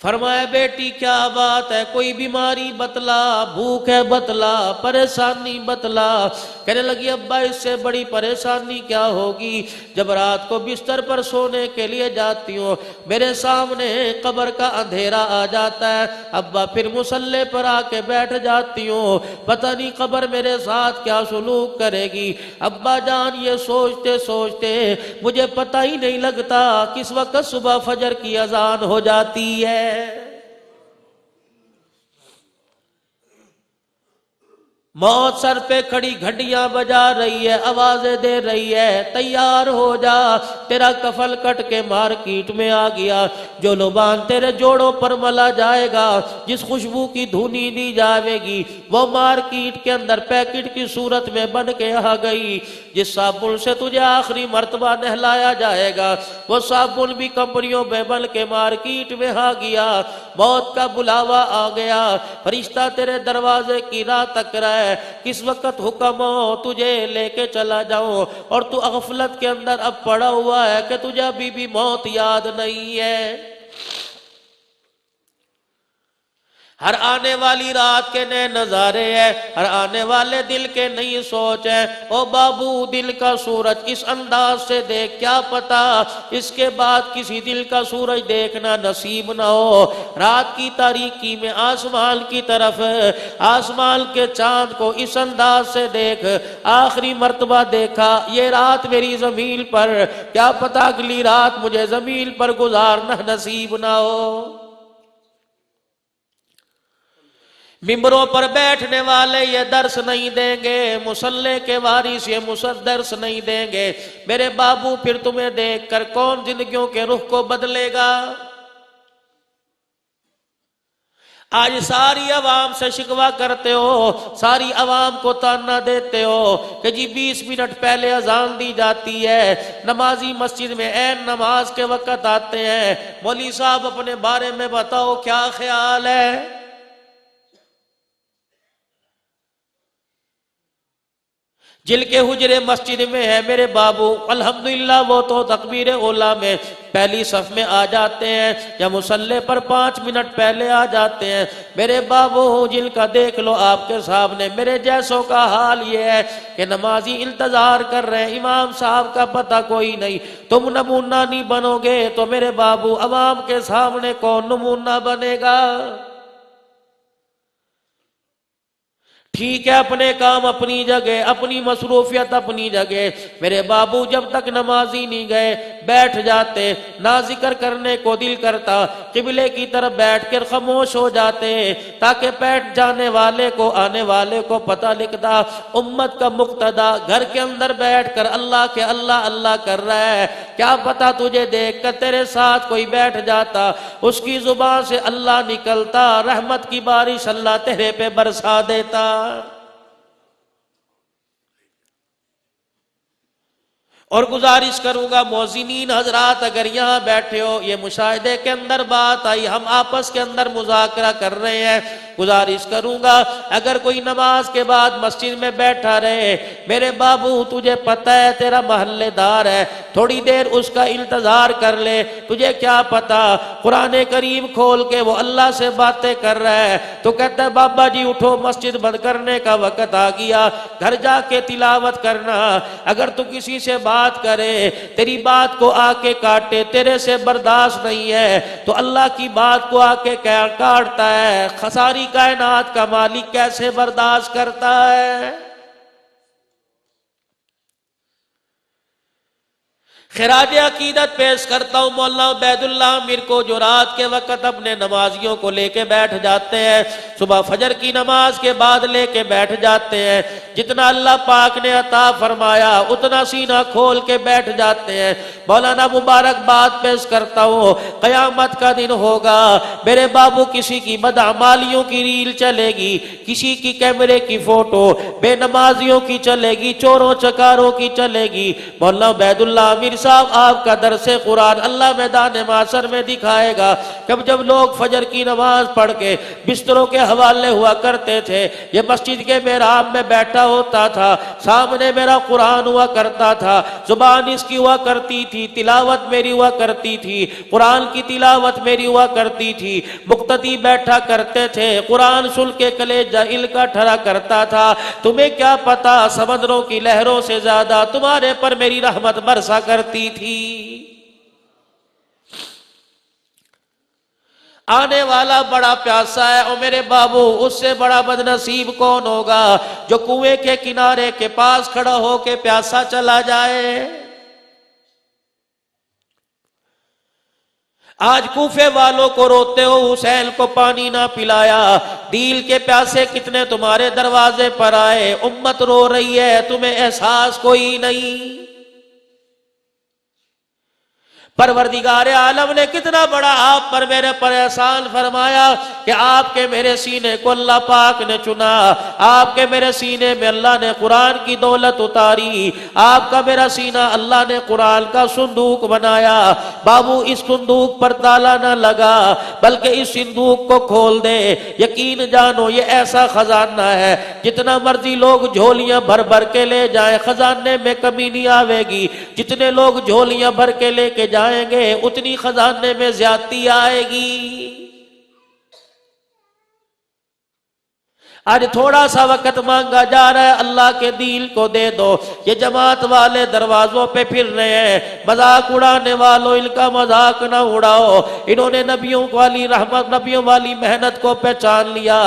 فرمایا بیٹی کیا بات ہے، کوئی بیماری بتلا، بھوک ہے بتلا، پریشانی بتلا۔ کہنے لگی ابا اس سے بڑی پریشانی کیا ہوگی، جب رات کو بستر پر سونے کے لیے جاتی ہوں میرے سامنے قبر کا اندھیرا آ جاتا ہے، ابا پھر مصلی پر آ کے بیٹھ جاتی ہوں، پتہ نہیں قبر میرے ساتھ کیا سلوک کرے گی۔ ابا جان یہ سوچتے سوچتے مجھے پتہ ہی نہیں لگتا کس وقت صبح فجر کی اذان ہو جاتی ہے۔ موت سر پہ کھڑی گھنٹیاں بجا رہی ہے، آوازیں دے رہی ہے تیار ہو جا، تیرا کفل کٹ کے مارکیٹ میں آ گیا، جو لبان تیرے جوڑوں پر ملا جائے گا، جس خوشبو کی دھونی دی جائے گی وہ مارکیٹ کے اندر پیکٹ کی صورت میں بن کے آ گئی، جس صابن سے تجھے آخری مرتبہ نہلایا جائے گا وہ صابن بھی کمپنیوں میں بن کے مارکیٹ میں آ گیا۔ موت کا بلاوا آ گیا، فرشتہ تیرے دروازے کی راہ تک رہا ہے، کس وقت حکم ہو تجھے لے کے چلا جاؤں، اور تو غفلت کے اندر اب پڑا ہوا ہے کہ تجھے ابھی بھی موت یاد نہیں ہے۔ ہر آنے والی رات کے نئے نظارے ہیں، ہر آنے والے دل کے نئی سوچ ہے۔ او بابو دل کا سورج اس انداز سے دیکھ، کیا پتا اس کے بعد کسی دل کا سورج دیکھنا نصیب نہ ہو۔ رات کی تاریکی میں آسمان کی طرف، آسمان کے چاند کو اس انداز سے دیکھ، آخری مرتبہ دیکھا یہ رات میری زمین پر، کیا پتا اگلی رات مجھے زمین پر گزارنا نصیب نہ ہو۔ ممبروں پر بیٹھنے والے یہ درس نہیں دیں گے، مصلی کے وارث یہ درس نہیں دیں گے، میرے بابو پھر تمہیں دیکھ کر کون زندگیوں کے رخ کو بدلے گا؟ آج ساری عوام سے شکوہ کرتے ہو، ساری عوام کو تانا دیتے ہو کہ جی 20 منٹ پہلے اذان دی جاتی ہے، نمازی مسجد میں عین نماز کے وقت آتے ہیں، مولوی صاحب اپنے بارے میں بتاؤ کیا خیال ہے؟ جن کے حجرے مسجد میں ہے میرے بابو الحمدللہ وہ تو تکبیر اولا میں پہلی صف میں آ جاتے ہیں، یا مصلی پر 5 منٹ پہلے آ جاتے ہیں۔ میرے بابو جن کا دیکھ لو آپ کے سامنے، میرے جیسوں کا حال یہ ہے کہ نمازی انتظار کر رہے ہیں، امام صاحب کا پتہ کوئی نہیں۔ تم نمونہ نہیں بنو گے تو میرے بابو عوام کے سامنے کون نمونہ بنے گا؟ ٹھیک ہے اپنے کام اپنی جگہ، اپنی مصروفیت اپنی جگہ، میرے بابو جب تک نمازی نہیں گئے بیٹھ جاتے، نہ ذکر کرنے کو دل کرتا، قبلے کی طرف بیٹھ کر خاموش ہو جاتے تاکہ بیٹھ جانے والے کو آنے والے کو پتہ لکھتا امت کا مقتدا گھر کے اندر بیٹھ کر اللہ کے اللہ اللہ کر رہا ہے، کیا پتہ تجھے دیکھ کر تیرے ساتھ کوئی بیٹھ جاتا، اس کی زبان سے اللہ نکلتا، رحمت کی بارش اللہ تیرے پہ برسا دیتا۔ اور گزارش کروں گا مؤذنین حضرات، اگر یہاں بیٹھے ہو، یہ مشاہدے کے اندر بات آئی، ہم آپس کے اندر مذاکرہ کر رہے ہیں، گزارش کروں گا اگر کوئی نماز کے بعد مسجد میں بیٹھا رہے، میرے بابو تجھے پتہ ہے تیرا محلے دار ہے، تھوڑی دیر اس کا انتظار کر لے، تجھے کیا پتا قرآن کریم کھول کے وہ اللہ سے باتیں کر رہا ہے، تو کہتا ہے بابا جی اٹھو مسجد بند کرنے کا وقت آ گیا، گھر جا کے تلاوت کرنا۔ اگر تو کسی سے بات کرے، تیری بات کو آ کے کاٹے، تیرے سے برداشت نہیں ہے، تو اللہ کی بات کو آ کے کاٹتا ہے، ساری کائنات کا مالک کیسے برداشت کرتا ہے؟ خراج عقیدت پیش کرتا ہوں مولانا عبید اللہ میر کو، جو رات کے وقت اپنے نمازیوں کو لے کے بیٹھ جاتے ہیں، صبح فجر کی نماز کے بعد لے کے بیٹھ جاتے ہیں، جتنا اللہ پاک نے عطا فرمایا اتنا سینہ کھول کے بیٹھ جاتے ہیں۔ مولانا مبارک بات پیش کرتا ہوں، قیامت کا دن ہوگا میرے بابو، کسی کی بدعمالیوں کی ریل چلے گی، کسی کی کیمرے کی فوٹو بے نمازیوں کی چلے گی، چوروں چکاروں کی چلے گی۔ مولانا عبید اللہ میر صاحب آپ کا درس قرآن اللہ میدان معاشر میں دکھائے گا، جب لوگ فجر کی نماز پڑھ کے بستروں کے حوالے ہوا کرتے تھے، یہ مسجد کے محراب میں بیٹھا ہوتا تھا، سامنے میرا قرآن ہوا کرتا تھا، زبان اس کی ہوا کرتی تھی، تلاوت میری ہوا کرتی تھی، قرآن کی تلاوت میری ہوا کرتی تھی، مقتدی بیٹھا کرتے تھے، قرآن سن کے کلیجہ ہل کا ٹھرا کرتا تھا۔ تمہیں کیا پتا سمندروں کی لہروں سے زیادہ تمہارے پر میری رحمت برسا کرتی تھی۔ آنے والا بڑا پیاسا ہے، اور میرے بابو اس سے بڑا بدنصیب کون ہوگا جو کنویں کے کنارے کے پاس کھڑا ہو کے پیاسا چلا جائے۔ آج کوفے والوں کو روتے ہو حسین کو پانی نہ پلایا، دیل کے پیاسے کتنے تمہارے دروازے پر آئے، امت رو رہی ہے، تمہیں احساس کوئی نہیں۔ پروردگار عالم نے کتنا بڑا آپ پر میرے پر احسان فرمایا کہ آپ کے میرے سینے کو اللہ پاک نے چنا، آپ کے میرے سینے میں اللہ نے قرآن کی دولت اتاری، آپ کا میرا سینہ اللہ نے قرآن کا صندوق بنایا۔ بابو اس صندوق پر تالا نہ لگا بلکہ اس صندوق کو کھول دے، یقین جانو یہ ایسا خزانہ ہے جتنا مرضی لوگ جھولیاں بھر بھر کے لے جائیں خزانے میں کمی نہیں آوے گی، جتنے لوگ جھولیاں بھر کے لے کے جائیں گے اتنی خزانے میں زیادتی آئے گی۔ آج تھوڑا سا وقت مانگا جا رہا ہے، اللہ کے دین کو دے دو۔ یہ جماعت والے دروازوں پہ پھر رہے ہیں، مذاق اڑانے والوں ان کا مذاق نہ اڑاؤ، انہوں نے نبیوں والی رحمت نبیوں والی محنت کو پہچان لیا،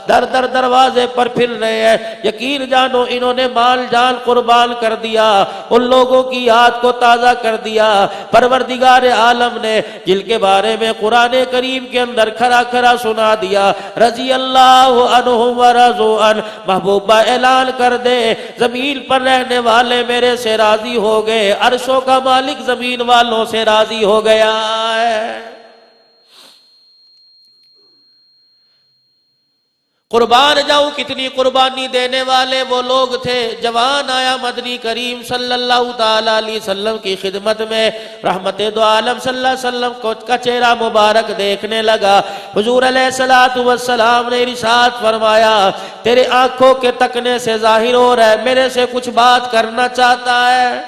در در دروازے پر پھر رہے ہیں، یقین جانو انہوں نے مال جان قربان کر دیا، ان لوگوں کی یاد کو تازہ کر دیا۔ پروردگار عالم نے جن کے بارے میں قرآن کریم کے اندر کھرا کھرا سنا دیا، رضی اللہ عنہم رضوان، محبوبہ اعلان کر دے زمین پر رہنے والے میرے سے راضی ہو گئے، عرشوں کا مالک زمین والوں سے راضی ہو گیا ہے۔ قربان جاؤں کتنی قربانی دینے والے وہ لوگ تھے۔ جوان آیا مدنی کریم صلی اللہ تعالی علیہ وسلم کی خدمت میں، رحمت دو عالم صلی اللہ علیہ وسلم کا چہرہ مبارک دیکھنے لگا۔ حضور علیہ السلام نے ارشاد فرمایا، تیرے آنکھوں کے تکنے سے ظاہر ہو رہا ہے میرے سے کچھ بات کرنا چاہتا ہے۔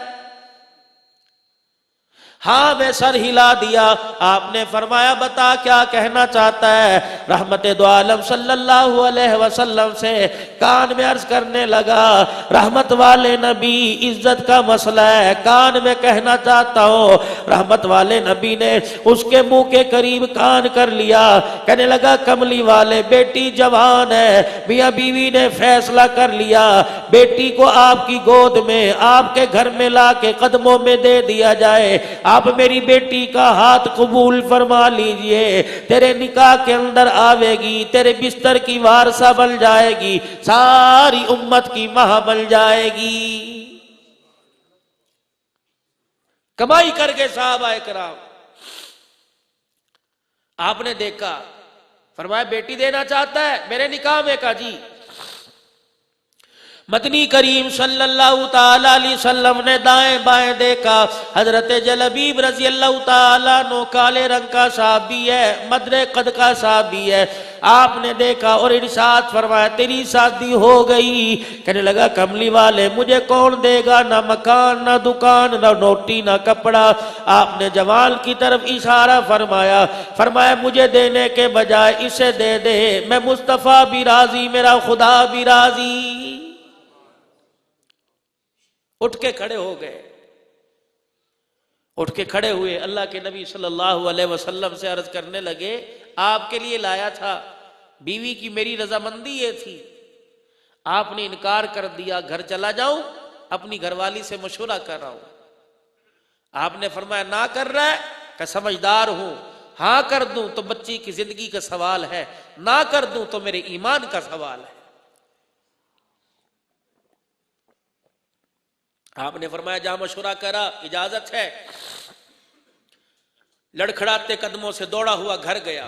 ہاں میں سر ہلا دیا۔ آپ نے فرمایا بتا کیا کہنا چاہتا ہے؟ رحمت دو عالم صلی اللہ علیہ وسلم سے کان میں عرض کرنے لگا، رحمت والے نبی عزت کا مسئلہ ہے، کان میں کہنا چاہتا ہوں۔ رحمت والے نبی نے اس کے منہ کے قریب کان کر لیا، کہنے لگا کملی والے بیٹی جوان ہے، میاں بیوی نے فیصلہ کر لیا بیٹی کو آپ کی گود میں آپ کے گھر میں لا کے قدموں میں دے دیا جائے۔ آپ میری بیٹی کا ہاتھ قبول فرما لیجئے، تیرے نکاح کے اندر آوے گی، تیرے بستر کی وارثہ بن جائے گی، ساری امت کی ماں بن جائے گی۔ کمائی کر کے صحابہ کرام، آپ نے دیکھا، فرمایا بیٹی دینا چاہتا ہے، میرے نکاح میں کہا جی۔ مدنی کریم صلی اللہ تعالی علیہ وسلم نے دائیں بائیں دیکھا، حضرت جلبیب رضی اللہ تعالیٰ عنہ کالے رنگ کا صحابی ہے، مدر قد کا صحابی ہے، آپ نے دیکھا اور ارشاد فرمایا تیری شادی ہو گئی۔ کہنے لگا کملی والے مجھے کون دے گا، نہ مکان نہ دکان نہ روٹی نہ کپڑا۔ آپ نے جوان کی طرف اشارہ فرمایا، فرمایا مجھے دینے کے بجائے اسے دے دے، میں مصطفیٰ بھی راضی، میرا خدا بھی راضی۔ اٹھ کے کھڑے ہو گئے، اٹھ کے کھڑے ہوئے، اللہ کے نبی صلی اللہ علیہ وسلم سے عرض کرنے لگے آپ کے لیے لایا تھا، بیوی کی میری رضامندی یہ تھی، آپ نے انکار کر دیا، گھر چلا جاؤں، اپنی گھر والی سے مشورہ کر رہا ہوں۔ آپ نے فرمایا نہ کر رہا ہے کہ سمجھدار ہوں، ہاں کر دوں تو بچی کی زندگی کا سوال ہے، نہ کر دوں تو میرے ایمان کا سوال ہے۔ آپ نے فرمایا جا مشورہ کرا، اجازت ہے۔ لڑکھڑاتے قدموں سے دوڑا ہوا گھر گیا،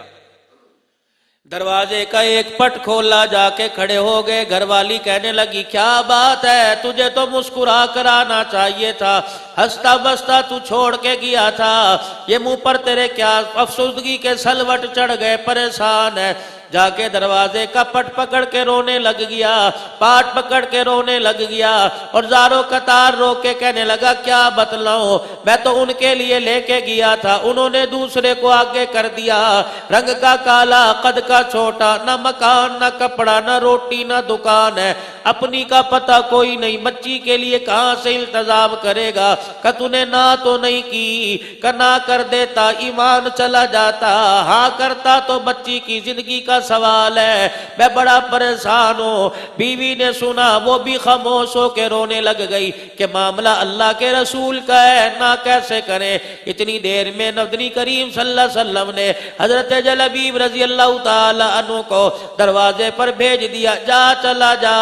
دروازے کا ایک پٹ کھولا، جا کے کھڑے ہو گئے۔ گھر والی کہنے لگی کیا بات ہے، تجھے تو مسکرا کر آنا چاہیے تھا، ہنستا بستا تو چھوڑ کے گیا تھا، یہ منہ پر تیرے کیا افسردگی کے سلوٹ چڑھ گئے، پریشان ہے۔ جا کے دروازے کا پٹ پکڑ کے رونے لگ گیا، پاٹ پکڑ کے رونے لگ گیا، اور زاروں قطار رو کے کہنے لگا کیا بتلاؤں، میں تو ان کے لیے لے کے گیا تھا، انہوں نے دوسرے کو آگے کر دیا، رنگ کا کالا، قد کا چھوٹا، نہ مکان نہ کپڑا نہ روٹی نہ دکان ہے، اپنی کا پتہ کوئی نہیں، بچی کے لیے کہاں سے التزام کرے گا، کہ تو نے نہ تو نہیں کی، کہ نہ کر دیتا ایمان چلا جاتا، ہاں کرتا تو بچی کی زندگی کا سوال ہے، میں بڑا پریشان ہوں۔ بیوی نے سنا، وہ بھی خاموش ہو کے رونے لگ گئی کہ معاملہ اللہ کے رسول کا ہے، نہ کیسے کریں۔ اتنی دیر میں نبی کریم صلی اللہ علیہ وسلم نے حضرت جلبیب رضی اللہ تعالی عنہ کو دروازے پر بھیج دیا، جا چلا جا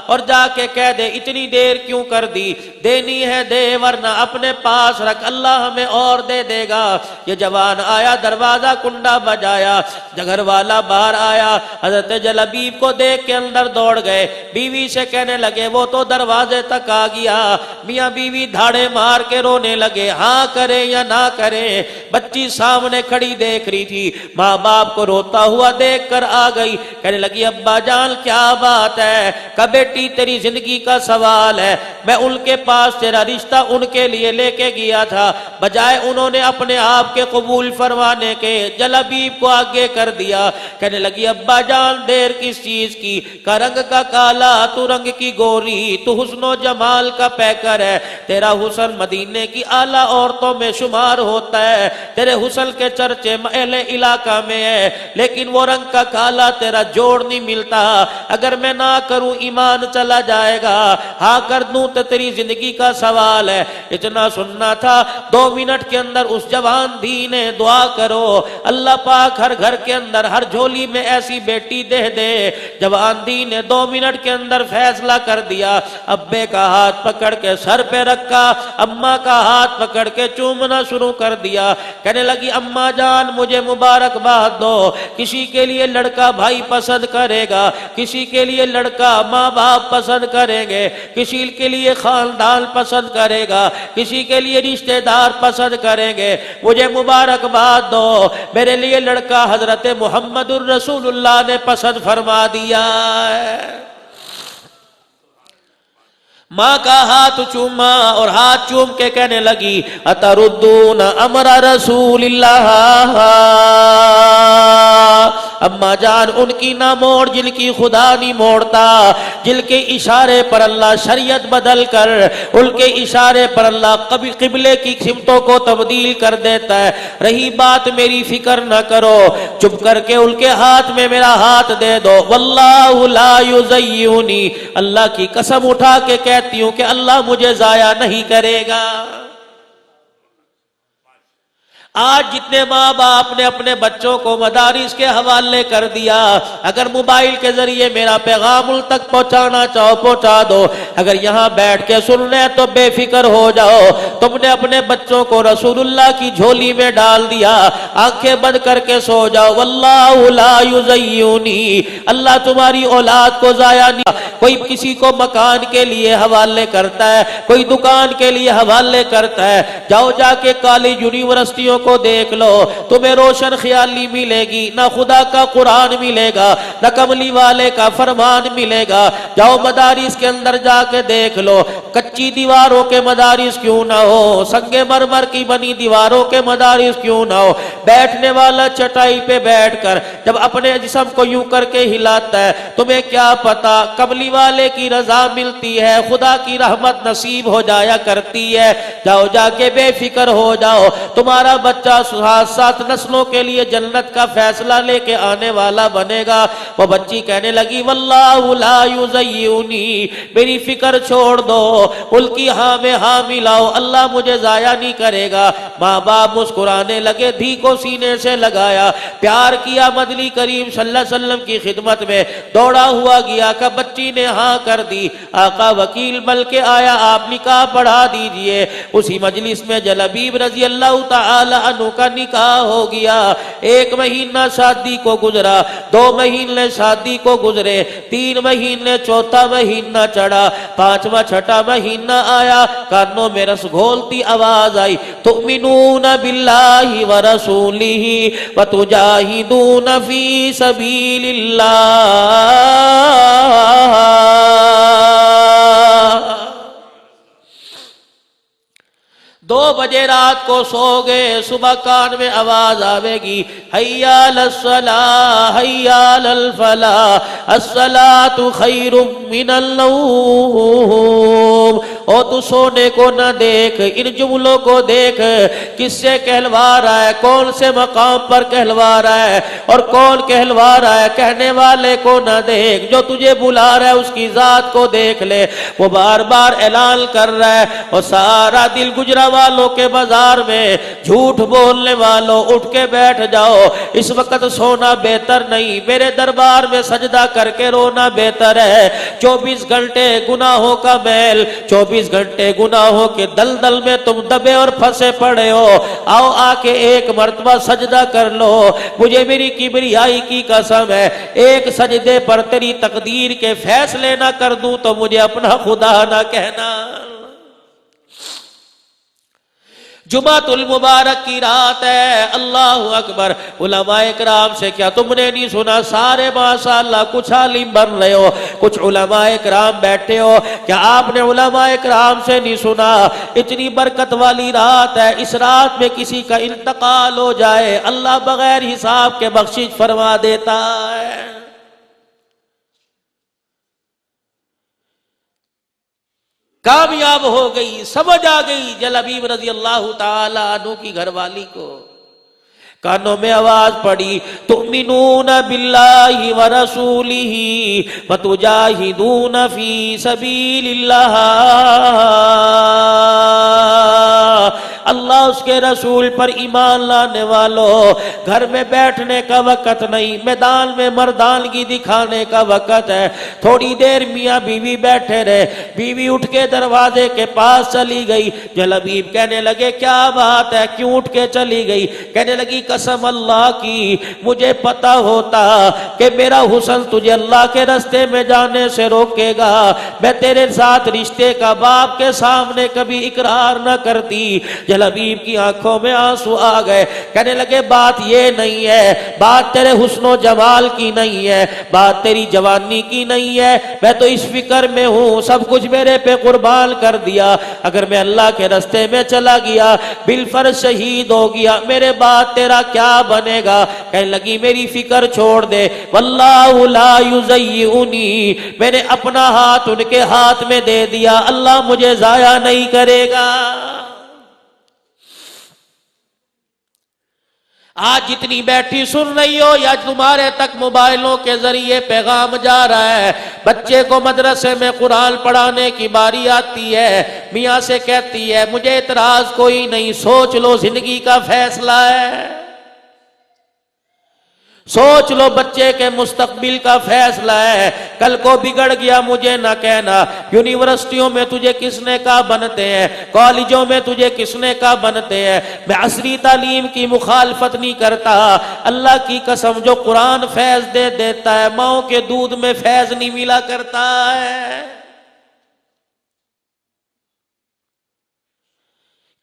اور جا کے کہہ دے اتنی دیر کیوں کر دی، دینی ہے دے ورنہ اپنے پاس رکھ، اللہ ہمیں اور دے دے گا۔ یہ جوان آیا، دروازہ کنڈا بجایا، گھر والا باہر آیا، حضرت جلبیب کو دیکھ کے اندر دوڑ گئے، بیوی سے کہنے لگے وہ تو دروازے تک آ گیا۔ میاں بیوی دھاڑے مار کے رونے لگے، ہاں کرے یا نہ کرے، بچی سامنے کھڑی دیکھ رہی تھی، ماں باپ کو روتا ہوا دیکھ کر آ گئی، کہنے لگی ابا جان کیا بات ہے، کہ بیٹی تیری زندگی کا سوال ہے، میں ان کے پاس تیرا رشتہ ان کے لیے لے کے گیا تھا، بجائے انہوں نے اپنے آپ کے قبول فرمانے کے جلبیب کو آگے کر دیا۔ کہنے لگی ابا جان دیر کس چیز کی، کا رنگ کا کالا تو رنگ کی گوری، تو حسن و جمال کا پیکر ہے، تیرا حسن مدینے کی اعلیٰ عورتوں میں شمار ہوتا ہے، تیرے حسن کے چرچے اہل علاقہ میں ہے، لیکن وہ رنگ کا کالا تیرا جوڑ نہیں ملتا، اگر میں نہ کروں ایمان چلا جائے گا، ہاں کر دوں تو تیری زندگی کا سوال ہے۔ اتنا سننا تھا، 2 منٹ کے اندر اس جوان دھی نے دعا کرو اللہ پاک ہر گھر کے اندر ہر جھولی میں ایسی بیٹی دے دے۔ جوان دی نے 2 منٹ کے اندر فیصلہ کر دیا، ابے کا ہاتھ پکڑ کے سر پہ رکھا، اماں کا ہاتھ پکڑ کے چومنا شروع کر دیا، کہنے لگی اماں جان مجھے مبارکباد دو، کسی کے لیے لڑکا بھائی پسند کرے گا، کسی کے لیے لڑکا ماں باپ پسند کریں گے، کسی کے لیے خاندان پسند کرے گا، کسی کے لیے رشتہ دار پسند کریں گے، مجھے مبارکباد دو، میرے لیے لڑکا حضرت محمد الرسول اللہ نے پسند فرما دیا ہے۔ ماں کا ہاتھ چوما اور ہاتھ چوم کے کہنے لگی اتردون امر رسول اللہ، اماں جان ان کی نہ موڑ جن کی خدا نہیں موڑتا، جن کے اشارے پر اللہ شریعت بدل کر ان کے اشارے پر اللہ قبلے کی سمتوں کو تبدیل کر دیتا ہے۔ رہی بات میری فکر نہ کرو، چپ کر کے ان کے ہاتھ میں میرا ہاتھ دے دو، واللہ لا یضیعنی، اللہ کی قسم اٹھا کے کہتی ہوں کہ اللہ مجھے ضائع نہیں کرے گا۔ آج جتنے ماں باپ نے اپنے بچوں کو مدارس کے حوالے کر دیا، اگر موبائل کے ذریعے میرا پیغام ان تک پہنچانا چاہو پہنچا دو، اگر یہاں بیٹھ کے سن لیں تو بے فکر ہو جاؤ، تم نے اپنے بچوں کو رسول اللہ کی جھولی میں ڈال دیا، آنکھیں بند کر کے سو جاؤ۔ واللہ لا یضیعنی، اللہ تمہاری اولاد کو ضائع نہیں۔ کوئی کسی کو مکان کے لیے حوالے کرتا ہے، کوئی دکان کے لیے حوالے کرتا ہے، جاؤ جا کے کالج یونیورسٹیوں کو دیکھ لو، تمہیں روشن خیالی ملے گی، نہ خدا کا قرآن ملے گا، نہ کملی والے کا فرمان ملے گا۔ جاؤ مدارس کے اندر جا کے دیکھ لو، کچی دیواروں کے مدارس کیوں نہ ہو، سنگ مرمر کی بنی دیواروں کے مدارس کیوں نہ ہو، بیٹھنے والا چٹائی پہ بیٹھ کر جب اپنے جسم کو یوں کر کے ہلاتا ہے، تمہیں کیا پتا کملی والے کی رضا ملتی ہے، خدا کی رحمت نصیب ہو جایا کرتی ہے۔ جاؤ جا کے بے فکر ہو جاؤ، تمہارا بچہ ساتھ ساتھ نسلوں کے لیے جنت کا فیصلہ لے کے آنے والا بنے گا۔ وہ بچی کہنے لگی واللہ لا یضیعنی، میری فکر چھوڑ دو، الکی ہاں میں ہاں ملاؤ، اللہ مجھے ضائع نہیں کرے گا۔ ماں باپ مسکرانے لگے، دھی کو سینے سے لگایا، پیار کیا، مدنی کریم صلی اللہ علیہ وسلم کی خدمت میں دوڑا ہوا گیا کہ بچی نے ہاں کر دی، آقا وکیل بلکہ آیا، آپ نکاح پڑھا دیجئے۔ اسی مجلس میں جلبیب رضی اللہ تعالی عنہ کا نکاح ہو گیا۔ 1 مہینہ شادی کو گزرا، 2 مہینے شادی کو گزرے، 3 مہینے، 4تھا مہینہ چڑھا، 5واں 6واں مہینہ آیا، کانوں میں رس گھولتی آواز آئی، تؤمنون باللہ ورسولہ وتجاہدون فی سبیل اللہ۔ 2 بجے رات کو سو گئے، صبح کان میں آواز آوے گی، حی علی الصلاۃ حی علی الفلاح الصلاۃ خیر من النوم۔ او تو سونے کو نہ دیکھ، ان جملوں کو دیکھ، کس سے کہلوا رہا ہے، کون سے مقام پر کہلوا رہا ہے اور کون کہلوا رہا ہے، کہنے والے کو نہ دیکھ، جو تجھے بلا رہا ہے اس کی ذات کو دیکھ لے۔ وہ بار بار اعلان کر رہا ہے، اور سارا دل گجرا والوں کے بازار میں، جھوٹ بولنے والوں اٹھ کے بیٹھ جاؤ، اس وقت سونا بہتر نہیں، میرے دربار میں سجدہ کر کے رونا بہتر ہے۔ 24 گھنٹے گناہوں کا میل، 24 گھنٹے گناہوں کے دلدل میں تم دبے اور پھنسے پڑے ہو، آؤ آ کے ایک مرتبہ سجدہ کر لو۔ مجھے میری کبریائی کی قسم ہے، ایک سجدے پر تیری تقدیر کے فیصلے نہ کر دوں تو مجھے اپنا خدا نہ کہنا۔ جمعۃ المبارک کی رات ہے، اللہ اکبر۔ علماء کرام سے کیا تم نے نہیں سنا؟ سارے ماشاءاللہ کچھ عالم بن رہے ہو، کچھ علماء کرام بیٹھے ہو، کیا آپ نے علماء کرام سے نہیں سنا؟ اتنی برکت والی رات ہے، اس رات میں کسی کا انتقال ہو جائے اللہ بغیر حساب کے بخشش فرما دیتا ہے۔ کامیاب ہو گئی، سمجھ آ گئی جلبیب رضی اللہ تعالی عنہ کی گھر والی کو۔ کانوں میں آواز پڑی، تؤمنون باللہ ورسولہ وتجاہدون فی سبیل اللہ۔ اللہ اس کے رسول پر ایمان لانے والوں، گھر میں بیٹھنے کا وقت نہیں، میدان میں مردانگی دکھانے کا وقت ہے۔ تھوڑی دیر میاں بیوی بیٹھے رہے، بیوی اٹھ کے دروازے کے پاس چلی گئی۔ جلبیب کہنے لگے کیا بات ہے، کیوں اٹھ کے چلی گئی؟ کہنے لگی قسم اللہ کی، مجھے پتا ہوتا کہ میرا حسن تجھے اللہ کے راستے میں جانے سے روکے گا، میں تیرے ساتھ رشتے کا باپ کے سامنے کبھی اقرار نہ کرتی۔ جلبیب کی آنکھوں میں آنسو آ گئے، کہنے لگے بات یہ نہیں ہے، بات تیرے حسن و جمال کی نہیں ہے، بات تیری جوانی کی نہیں ہے، میں تو اس فکر میں ہوں، سب کچھ میرے پہ قربان کر دیا، اگر میں اللہ کے راستے میں چلا گیا، بالفرض شہید ہو گیا، میرے بعد تیرا کیا بنے گا؟ کہنے لگی میری فکر چھوڑ دے، واللہ لا یضیعنی، میں نے اپنا ہاتھ ان کے ہاتھ میں دے دیا، اللہ مجھے ضائع نہیں کرے گا۔ آج جتنی بیٹھی سن رہی ہو یا تمہارے تک موبائلوں کے ذریعے پیغام جا رہا ہے، بچے کو مدرسے میں قرآن پڑھانے کی باری آتی ہے، میاں سے کہتی ہے مجھے اعتراض کوئی نہیں، سوچ لو زندگی کا فیصلہ ہے، سوچ لو بچے کے مستقبل کا فیصلہ ہے، کل کو بگڑ گیا مجھے نہ کہنا، یونیورسٹیوں میں تجھے کس نے کہا بنتے ہیں، کالجوں میں تجھے کس نے کہا بنتے ہیں۔ میں عصری تعلیم کی مخالفت نہیں کرتا، اللہ کی قسم جو قرآن فیض دے دیتا ہے، ماؤں کے دودھ میں فیض نہیں ملا کرتا ہے۔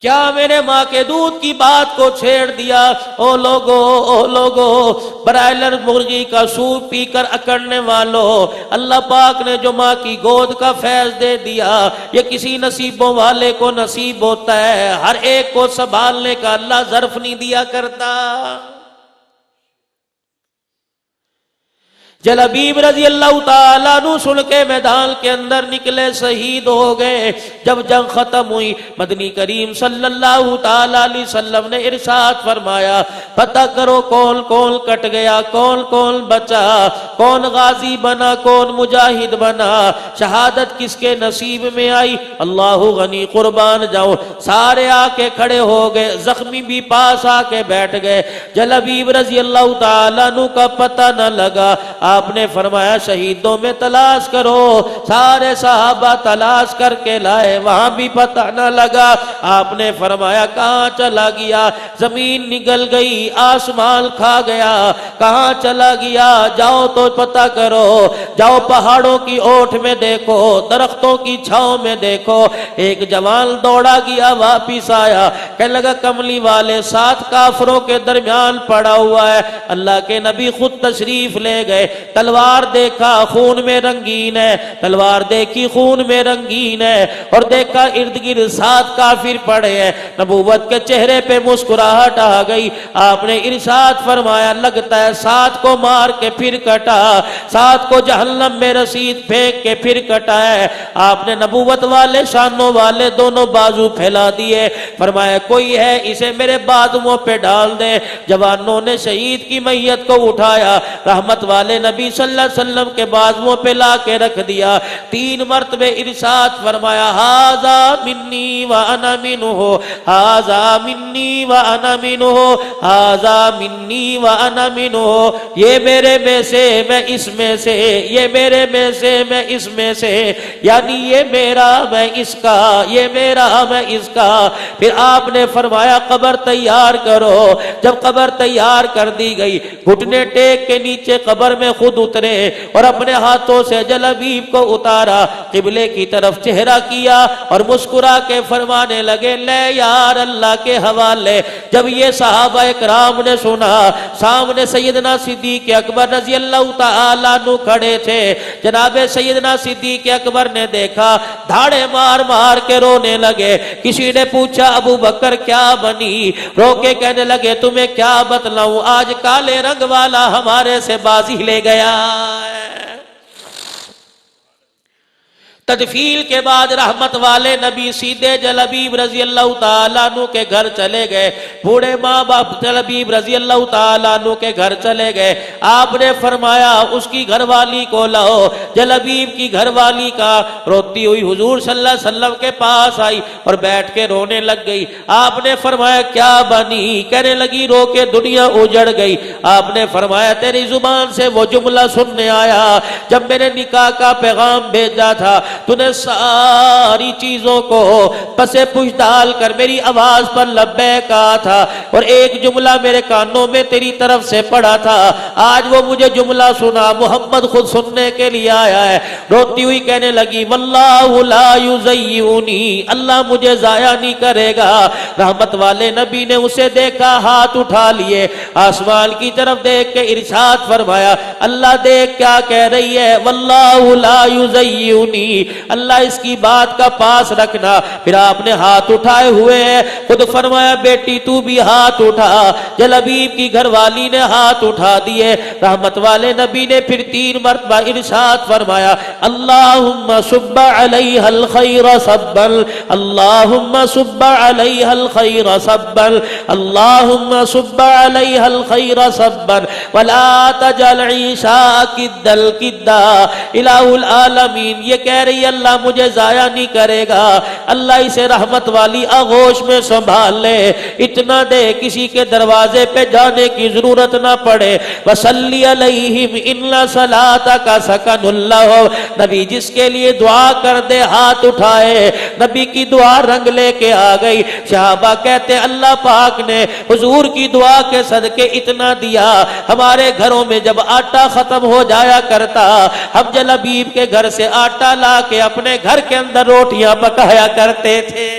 کیا میرے ماں کے دودھ کی بات کو چھیڑ دیا؟ او لوگو برائلر مرغی کا سوپ پی کر اکڑنے والوں، اللہ پاک نے جو ماں کی گود کا فیض دے دیا یہ کسی نصیبوں والے کو نصیب ہوتا ہے، ہر ایک کو سنبھالنے کا اللہ ظرف نہیں دیا کرتا۔ جلبیب رضی اللہ تعالیٰ عنہ سن کے میدان کے اندر نکلے، شہید ہو گئے۔ جب جنگ ختم ہوئی مدنی کریم صلی اللہ تعالیٰ علیہ وسلم نے ارشاد فرمایا پتہ کرو کون کون کٹ گیا، کون کون بچا، کون غازی بنا، کون مجاہد بنا، شہادت کس کے نصیب میں آئی۔ اللہ غنی قربان جاؤ، سارے آ کے کھڑے ہو گئے، زخمی بھی پاس آ کے بیٹھ گئے۔ جلبیب رضی اللہ تعالیٰ عنہ کا پتہ نہ لگا، آپ نے فرمایا شہیدوں میں تلاش کرو، سارے صحابہ تلاش کر کے لائے، وہاں بھی پتہ نہ لگا۔ آپ نے فرمایا کہاں چلا گیا؟ زمین نگل گئی، آسمان کھا گیا، کہاں چلا گیا؟ جاؤ تو پتہ کرو، جاؤ پہاڑوں کی اوٹ میں دیکھو، درختوں کی چھاؤں میں دیکھو۔ ایک جوان دوڑا گیا، واپس آیا، کہنے لگا کملی والے 7 کافروں کے درمیان پڑا ہوا ہے۔ اللہ کے نبی خود تشریف لے گئے، تلوار دیکھا خون میں رنگین ہے، تلوار دیکھی خون میں رنگین ہے، اور دیکھا ارد گرد 7 کافر پڑے ہیں۔ نبوت کے چہرے پہ مسکراہٹ آ گئی۔ آپ نے ارشاد فرمایا لگتا ہے 7 کو مار کے پھر کٹا، 7 کو جہنم میں رسید پھینک کے پھر کٹا ہے۔ آپ نے نبوت والے شانوں والے دونوں بازو پھیلا دیے، فرمایا کوئی ہے اسے میرے بازوؤں پہ ڈال دے۔ جوانوں نے شہید کی میت کو اٹھایا، رحمت والے نبی صلی اللہ علیہ وسلم کے بازوؤں پہ لا کے رکھ دیا۔ 3 مرتبہ ارشاد فرمایا ھذا منی وانا منہ، ھذا منی وانا منہ، ھذا منی وانا منہ، یہ میرے میں سے میں اس میں سے، یہ میرے میں سے میں اس میں سے، یعنی یہ میرا میں اس کا، یہ میرا میں اس کا۔ پھر آپ نے فرمایا قبر تیار کرو۔ جب قبر تیار کر دی گئی، گھٹنے ٹیک کے نیچے قبر میں خود اترے اور اپنے ہاتھوں سے جلبیب کو اتارا، قبلے کی طرف چہرہ کیا اور مسکرا کے فرمانے لگے لے یار اللہ کے حوالے۔ جب یہ صحابہ اکرام نے سنا، سامنے سیدنا صدیق اکبر رضی اللہ تعالیٰ عنہ کھڑے تھے، جناب سیدنا صدیق اکبر نے دیکھا، دھاڑے مار مار کے رونے لگے۔ کسی نے پوچھا ابو بکر کیا بنی؟ رو کے کہنے لگے تمہیں کیا بتلاؤں، آج کالے رنگ والا ہمارے سے بازی لے گیا ہے۔ تدفیل کے بعد رحمت والے نبی سیدھے جلبیب رضی اللہ تعالیٰ عنہ کے گھر چلے گئے، بوڑھے ماں باپ جلبیب رضی اللہ تعالیٰ عنہ کے گھر چلے گئے۔ آپ نے فرمایا اس کی گھر والی کو لاؤ۔ جلبیب کی گھر والی کا روتی ہوئی حضور صلی اللہ علیہ وسلم کے پاس آئی اور بیٹھ کے رونے لگ گئی۔ آپ نے فرمایا کیا بنی؟ کہنے لگی رو کے دنیا اجڑ گئی۔ آپ نے فرمایا تیری زبان سے وہ جملہ سننے آیا جب میں نے نکاح کا پیغام بھیجا تھا، تو نے ساری چیزوں کو پسے پوچھ ڈال کر میری آواز پر لبیک کہا تھا، اور ایک جملہ میرے کانوں میں تیری طرف سے پڑا تھا۔ آج وہ مجھے جملہ سنا، محمد خود سننے کے لیے آیا ہے۔ روتی ہوئی کہنے لگی واللہ لا یضیعنی، اللہ مجھے ضائع نہیں کرے گا۔ رحمت والے نبی نے اسے دیکھا، ہاتھ اٹھا لیے، آسمان کی طرف دیکھ کے ارشاد فرمایا اللہ دیکھ کیا کہہ رہی ہے، واللہ لا یضیعنی، اللہ اس کی بات کا پاس رکھنا۔ پھر آپ نے ہاتھ اٹھائے ہوئے ہیں، خود فرمایا بیٹی تو بھی ہاتھ اٹھا۔ جلبیب کی گھر والی نے ہاتھ اٹھا دیے۔ رحمت والے نبی نے پھر 3 مرتبہ ارشاد فرمایا اللہم صب علیہا الخیر صبا، اللہم صب علیہا الخیر صبا، اللہم صب علیہا الخیر صبا ولا تجعل عیشا کدا کدا۔ الہ العالمین یہ کہہ رہی اللہ مجھے ضائع نہیں کرے گا، اللہ اسے رحمت والی آغوش میں سنبھال لے، اتنا دے کسی کے دروازے پہ جانے کی ضرورت نہ پڑے۔ وصلی علیہم ان صلاتک سکن لہم، نبی جس کے لیے دعا کر دے ہاتھ اٹھائے، نبی کی دعا رنگ لے کے آ گئی۔ صحابہ کہتے اللہ پاک نے حضور کی دعا کے صدقے اتنا دیا، ہمارے گھروں میں جب آٹا ختم ہو جایا کرتا ہم جلبیب کے گھر سے آٹا لا کے اپنے گھر کے اندر روٹیاں پکایا کرتے تھے۔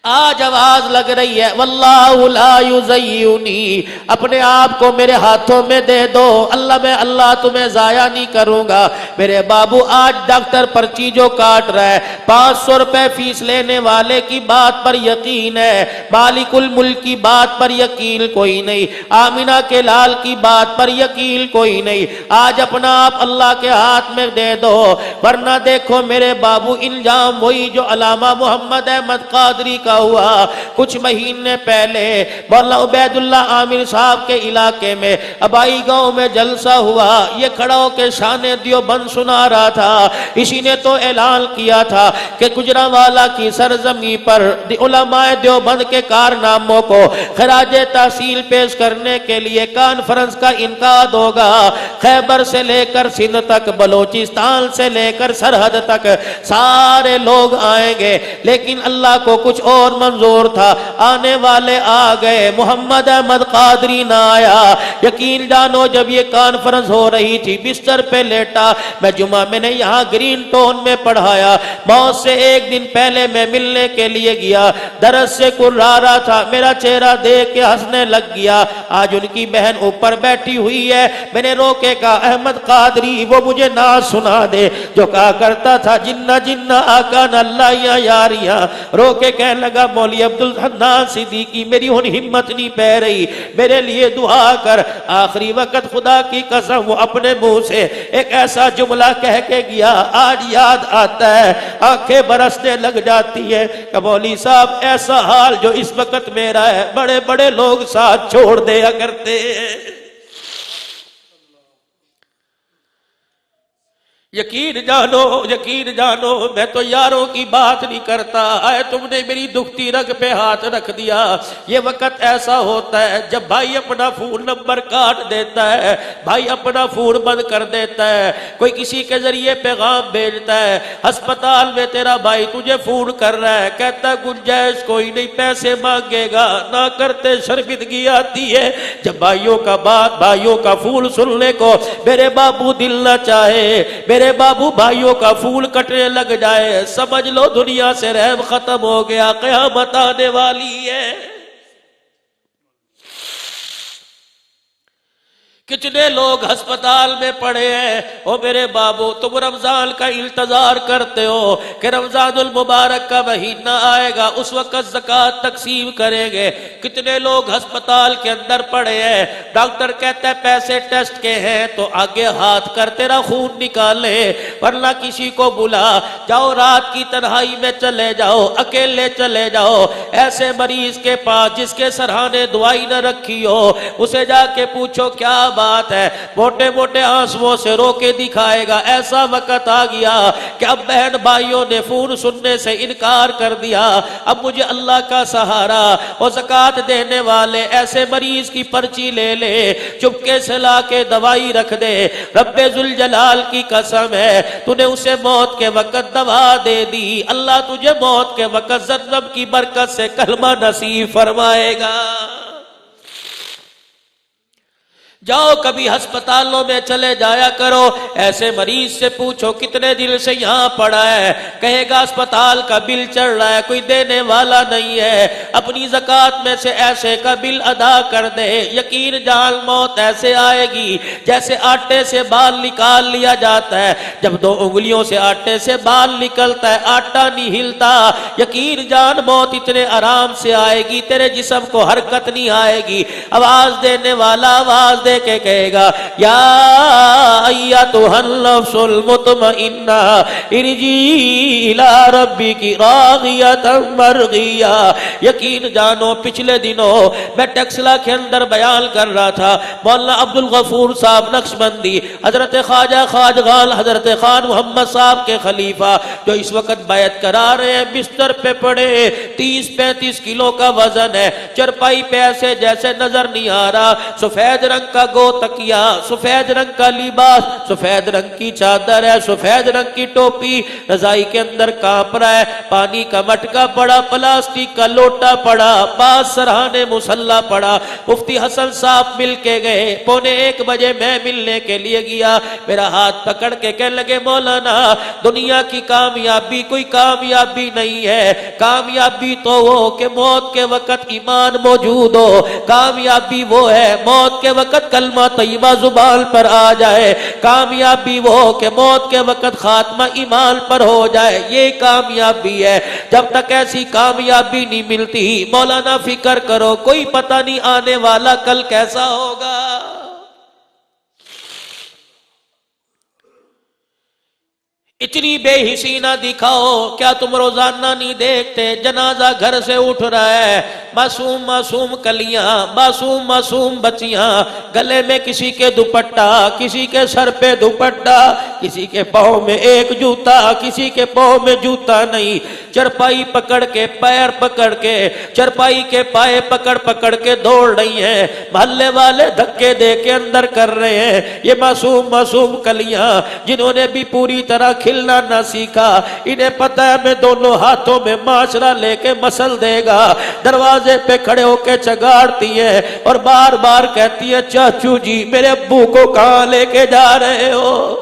آج آواز لگ رہی ہے واللہ لا یضیعنی، اپنے آپ کو میرے ہاتھوں میں دے دو، اللہ تمہیں ضائع نہیں کروں گا۔ میرے بابو آج ڈاکٹر پرچی جو کاٹ رہا ہے 500 روپے فیس لینے والے کی بات پر یقین ہے، مالک الملک کی بات پر یقین کوئی نہیں، آمینہ کے لال کی بات پر یقین کوئی نہیں۔ آج اپنا آپ اللہ کے ہاتھ میں دے دو، ورنہ دیکھو میرے بابو انجام وہی جو علامہ محمد احمد قادری کا ہوا۔ کچھ مہینے پہلے مولانا عبید اللہ عامر صاحب کے علاقے میں ابائی گاؤں میں جلسہ ہوا، یہ کھڑا ہو کے شان دیوبند سنا رہا تھا۔ اسی نے تو اعلان کیا تھا کہ گجرانوالہ کی سرزمین پر علماء دیوبند کے کارناموں کو خراج تحسین پیش کرنے کے لیے کانفرنس کا انعقاد ہوگا۔ خیبر سے لے کر سندھ تک، بلوچستان سے لے کر سرحد تک سارے لوگ آئیں گے، لیکن اللہ کو کچھ اور منظور تھا، آنے والے آ گئے، محمد احمد قادری نہ آیا۔ یقین جانو جب یہ کانفرنس ہو رہی تھی بستر پہ لیٹا، میں جمعہ میں نے یہاں گرین ٹون میں پڑھایا، موت سے ایک دن پہلے میں ملنے کے لیے گیا، درس سے کرا رہا تھا، میرا چہرہ دیکھ کے ہنسنے لگ گیا۔ آج ان کی بہن اوپر بیٹھی ہوئی ہے، میں نے روکے کہا احمد قادری وہ مجھے نعت سنا دے جو کہا کرتا تھا جنہ جنہ آقا اللہ یا یاریاں۔ رو کے کہنے لگا مولوی عبدالحنان صدیقی میری ہن ہمت نہیں پہ رہی، میرے لیے دعا کر۔ آخری وقت خدا کی قسم وہ اپنے منہ سے ایک ایسا جملہ کہہ کے گیا آج یاد آتا ہے، آنکھیں برسنے لگ جاتی ہے کہ مولوی صاحب ایسا حال جو اس وقت میرا ہے بڑے بڑے لوگ ساتھ چھوڑ دیا کرتے ہیں۔ یقین جانو میں تو یاروں کی بات نہیں کرتا، آئے تم نے میری دکھتی رگ پہ ہاتھ رکھ دیا۔ یہ وقت ایسا ہوتا ہے جب بھائی اپنا فون نمبر کاٹ دیتا ہے، بھائی اپنا فون بند کر دیتا ہے، کوئی کسی کے ذریعے پیغام بھیجتا ہے ہسپتال میں تیرا بھائی تجھے فون کر رہا ہے، کہتا ہے گنجائش کوئی نہیں، پیسے مانگے گا، نہ کرتے شرمندگی آتی ہے۔ جب بھائیوں کا بات بھائیوں کا فون سننے کو میرے بابو دل نہ چاہے، میرے بابو بھائیوں کا پھول کٹنے لگ جائے، سمجھ لو دنیا سے رحم ختم ہو گیا، قیامت آنے والی ہے۔ کتنے لوگ ہسپتال میں پڑے ہیں، او میرے بابو تم رمضان کا انتظار کرتے ہو کہ رمضان المبارک کا مہینہ آئے گا، اس وقت زکوٰۃ تقسیم کریں گے۔ کتنے لوگ ہسپتال کے اندر پڑے ہیں، ڈاکٹر کہتا ہے پیسے ٹیسٹ کے ہیں تو آگے ہاتھ کر تیرا خون نکالے، ورنہ کسی کو بلا، جاؤ رات کی تنہائی میں چلے جاؤ، اکیلے چلے جاؤ ایسے مریض کے پاس جس کے سرہانے دوائی نہ رکھی ہو، اسے جا کے پوچھو کیا بات ہے، موٹے موٹے آنسوؤں سے رو کے دکھائے گا۔ ایسا وقت آ گیا کہ اب بہن بھائیوں نے فون سننے سے انکار کر دیا، اب مجھے اللہ کا سہارا، اور زکوٰۃ دینے والے ایسے مریض کی پرچی لے لے، چپکے سے لا کے دوائی رکھ دے، رب ذوالجلال کی قسم ہے تو نے اسے موت کے وقت دوا دے دی، اللہ تجھے موت کے وقت زمزم کی برکت سے کلمہ نصیب فرمائے گا۔ جاؤ کبھی ہسپتالوں میں چلے جایا کرو، ایسے مریض سے پوچھو کتنے دن سے یہاں پڑا ہے، کہے گا اسپتال کا بل چڑھ رہا ہے، کوئی دینے والا نہیں ہے، اپنی زکوٰۃ میں سے ایسے کا بل ادا کر دے۔ یقین جان موت ایسے آئے گی جیسے آٹے سے بال نکال لیا جاتا ہے، جب 2 انگلیوں سے آٹے سے بال نکلتا ہے آٹا نہیں ہلتا۔ یقین جان موت اتنے آرام سے آئے گی، تیرے جسم کو حرکت نہیں آئے گی، آواز دینے والا آواز دے دے کے کہے گا یا ایتھا النفس المطمئنہ ارجعی الی ربک راضیۃ مرضیہ۔ یقین جانو پچھلے دنوں میں ٹیکسلا کے اندر بیان کر رہا تھا، مولانا عبد الغفور صاحب نقشبندی، حضرت خواجہ خواجگال حضرت خان محمد صاحب کے خلیفہ جو اس وقت بیعت کرا رہے ہیں، بستر پہ پڑے 30-35 کلو کا وزن ہے، چرپائی پہ ایسے جیسے نظر نہیں آ رہا، سفید رنگ کا گو تکیا، سفید رنگ کا لباس، سفید رنگ کی چادر ہے، سفید رنگ کی ٹوپی، رضائی کے اندر کانپ رہا ہے، پانی کا مٹکا پڑا، پلاسٹک کا لوٹا پڑا، پاس سرحانے مسلح پڑا۔ مفتی حسن صاحب مل کے گئے، 1:45 بجے میں ملنے کے لیے گیا، میرا ہاتھ پکڑ کے کہنے لگے مولانا دنیا کی کامیابی کوئی کامیابی نہیں ہے، کامیابی تو وہ کہ موت کے وقت ایمان موجود ہو، کامیابی وہ ہے موت کے وقت کلمہ طیبہ زبان پر آ جائے، کامیابی وہ کہ موت کے وقت خاتمہ ایمان پر ہو جائے، یہ کامیابی ہے۔ جب تک ایسی کامیابی نہیں ملتی مولانا فکر کرو کوئی پتہ نہیں آنے والا کل کیسا ہوگا۔ اتنی بے حسی نہ دکھاؤ، کیا تم روزانہ نہیں دیکھتے جنازہ گھر سے اٹھ رہا ہے، معصوم معصوم کلیاں، معصوم معصوم بچیاں، گلے میں کسی کے دوپٹہ، کسی کے سر پہ دوپٹہ، کسی کے پاؤں میں ایک جوتا، کسی کے پاؤں میں جوتا نہیں، چرپائی پکڑ کے پیر پکڑ کے چرپائی کے پائے پکڑ پکڑ کے دوڑ رہی ہیں، محلے والے دھکے دے کے اندر کر رہے ہیں۔ یہ معصوم معصوم کلیاں جنہوں نے بھی پوری طرح کھلنا نہ سیکھا، انہیں پتہ ہے میں دونوں ہاتھوں میں معاشرہ لے کے مسل دے گا، دروازے پہ کھڑے ہو کے چگاڑتی ہے اور بار بار کہتی ہے چاچو جی میرے ابو کو کہاں لے کے جا رہے ہو؟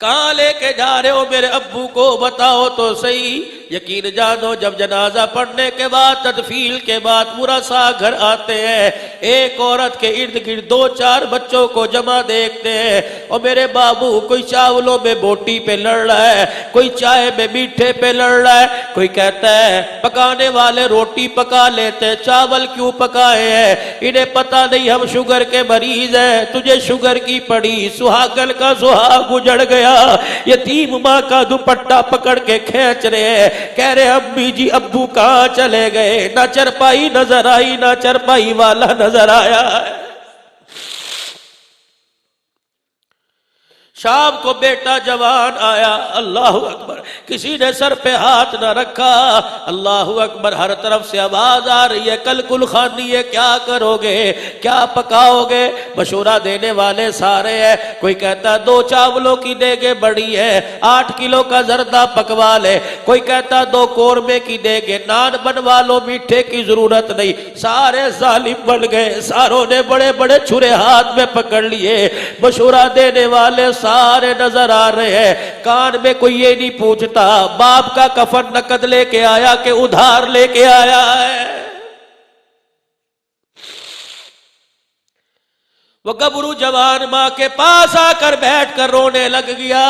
کہاں لے کے جا رہے ہو میرے ابو کو بتاؤ تو صحیح۔ یقین جانو جب جنازہ پڑھنے کے بعد تدفین کے بعد ورثاء گھر آتے ہیں، ایک عورت کے ارد گرد 2-4 بچوں کو جمع دیکھتے ہیں، اور میرے بابو کوئی چاولوں میں بوٹی پہ لڑ رہا ہے، کوئی چائے میں میٹھے پہ لڑ رہا ہے، کوئی کہتا ہے پکانے والے روٹی پکا لیتے چاول کیوں پکائے ہیں، انہیں پتہ نہیں ہم شوگر کے مریض ہیں، تجھے شوگر کی پڑی، سہاگن کا سہاگ اجڑ گیا، یتیم ماں کا دوپٹہ پکڑ کے کھینچ رہے ہیں، کہہ رہے امی جی ابو کہاں چلے گئے، نہ چرپائی نظر آئی نہ چرپائی والا نظر آیا ہے۔ شام کو بیٹا جوان آیا، اللہ اکبر، کسی نے سر پہ ہاتھ نہ رکھا، اللہ اکبر، ہر طرف سے آواز آ رہی ہے کل کل خانی ہے، کیا کرو گے، کیا پکاؤ گے؟ مشورہ دینے والے سارے ہیں، کوئی کہتا 2 چاولوں کی دیگیں بڑی ہے 8 کلو کا زردہ پکوا لے، کوئی کہتا 2 قورمے کی دیگیں، نان بنوا لو، میٹھے کی ضرورت نہیں۔ سارے ظالم بن گئے، ساروں نے بڑے بڑے چھرے ہاتھ میں پکڑ لیے، مشورہ دینے والے سارے نظر آ رہے ہیں، کان میں کوئی یہ نہیں پوچھتا باپ کا کفن نقد لے کے آیا کہ ادھار لے کے آیا ہے۔ وہ گبرو جوان ماں کے پاس آ کر بیٹھ کر رونے لگ گیا،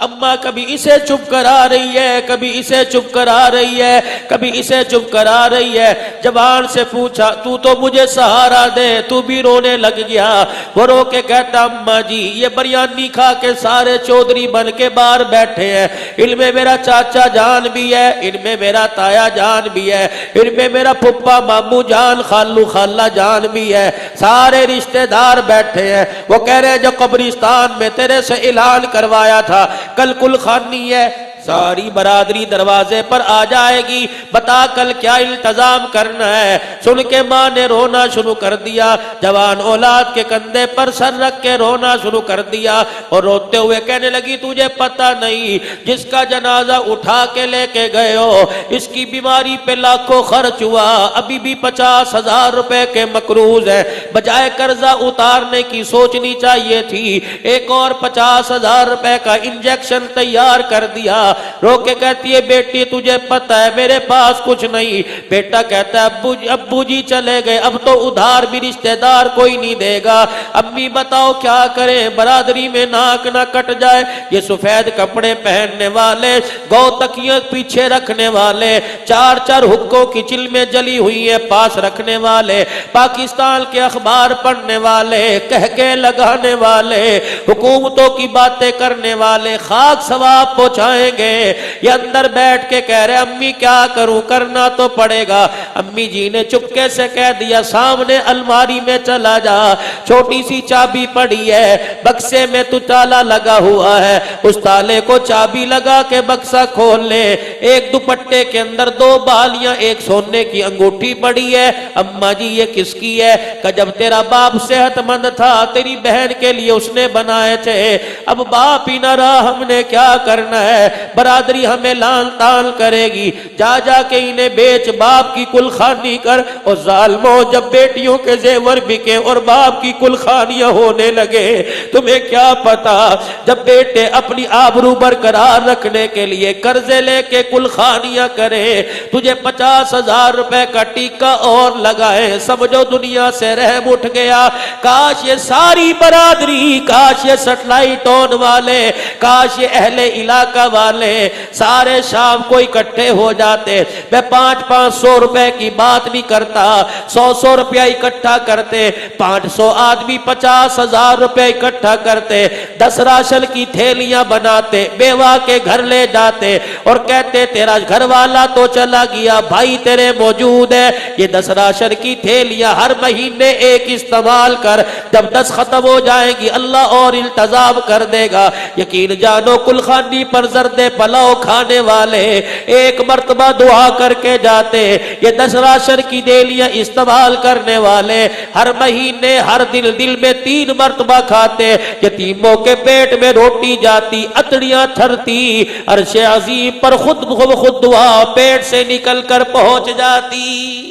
اماں کبھی اسے چپ کرا رہی ہے، کبھی اسے چپ کرا رہی ہے، کبھی اسے چپ کرا رہی ہے۔ جوان سے پوچھا تو تو مجھے سہارا دے، تو بھی رونے لگ گیا۔ وہ رو کے کہتا اماں جی یہ بریانی کھا کے سارے چودھری بن کے باہر بیٹھے ہیں، ان میں میرا چاچا جان بھی ہے، ان میں میرا تایا جان بھی ہے، ان میں میرا پھپھا مامو جان خالو خالہ جان بھی ہے، سارے رشتہ دار بیٹھے ہیں۔ وہ کہہ رہے جو قبرستان میں تیرے سے اعلان کروایا تھا کل کل خانی ہے، ساری برادری دروازے پر آ جائے گی، بتا کل کیا التزام کرنا ہے۔ سن کے ماں نے رونا شروع کر دیا، جوان اولاد کے کندھے پر سر رکھ کے رونا شروع کر دیا، اور روتے ہوئے کہنے لگی تجھے پتہ نہیں جس کا جنازہ اٹھا کے لے کے گئے ہو اس کی بیماری پہ لاکھوں خرچ ہوا، ابھی بھی 50,000 روپے کے مقروض ہے، بجائے قرضہ اتارنے کی سوچنی چاہیے تھی، ایک اور 50,000 روپے کا انجیکشن تیار کر دیا، رو کے کہتی ہے بیٹی تجھے پتہ ہے میرے پاس کچھ نہیں. بیٹا کہتا ہے ابو جی چلے گئے, اب تو ادھار بھی رشتہ دار کوئی نہیں دے گا. امی بتاؤ کیا کریں, برادری میں ناک نہ کٹ جائے. یہ سفید کپڑے پہننے والے, گو تکیاں پیچھے رکھنے والے, چار چار حکوں کی چلمیں جلی ہوئی ہیں پاس رکھنے والے, پاکستان کے اخبار پڑھنے والے, کہکے لگانے والے, حکومتوں کی باتیں کرنے والے خاک ثواب پہنچائیں گے. یہ اندر بیٹھ کے کہہ رہے امی کیا کروں, کرنا تو پڑے گا. امی جی نے چپکے سے کہہ دیا سامنے الماری میں چلا جا, چھوٹی سی چابی پڑی ہے, بکسے میں تو تالا لگا ہوا ہے, اس تالے کو چابی لگا کے بکسا کھول لے. ایک دوپٹے کے اندر 2 بالیاں, ایک سونے کی انگوٹھی پڑی ہے. اماں جی یہ کس کی ہے؟ کہ جب تیرا باپ صحت مند تھا تیری بہن کے لیے اس نے بنائے تھے, اب باپ ہی نہ رہا ہم نے کیا کرنا ہے, برادری ہمیں لان تان کرے گی, جا جا کے انہیں بیچ, باپ کی کل خانی کر. اور ظالموں جب بیٹیوں کے زیور بکے اور باپ کی کل خانیاں ہونے لگے, تمہیں کیا پتا جب بیٹے اپنی آبرو برقرار رکھنے کے لیے قرضے لے کے کل خانیاں کرے, تجھے 50,000 روپے کا ٹیکہ اور لگائے, سمجھو دنیا سے رحم اٹھ گیا. کاش یہ ساری برادری, کاش یہ سیٹلائٹ ٹون والے, کاش یہ اہل علاقہ والے سارے شام کو اکٹھے ہو جاتے. میں 500 روپے کی بات نہیں کرتا, 100 روپیہ اکٹھا کرتے, 500 آدمی 50,000 روپے اکٹھا کرتے, 10 راشن کی تھیلیاں بناتے, بیوہ کے گھر لے جاتے اور کہتے تیرا گھر والا تو چلا گیا, بھائی تیرے موجود ہے, یہ 10 راشن کی تھیلیاں ہر مہینے ایک استعمال کر, جب 10 ختم ہو جائیں گی اللہ اور التزام کر دے گا. یقین جانو کل خانی پر زرد پلاؤ کھانے والے ایک مرتبہ دعا کر کے جاتے, یہ 10 راشن کی تھیلیاں استعمال کرنے والے ہر مہینے ہر دل میں 3 مرتبہ کھاتے. یتیموں کے پیٹ میں روٹی جاتی, اتڑیاں تھرتی, عرش عظیم پر خود بخود دعا پیٹ سے نکل کر پہنچ جاتی.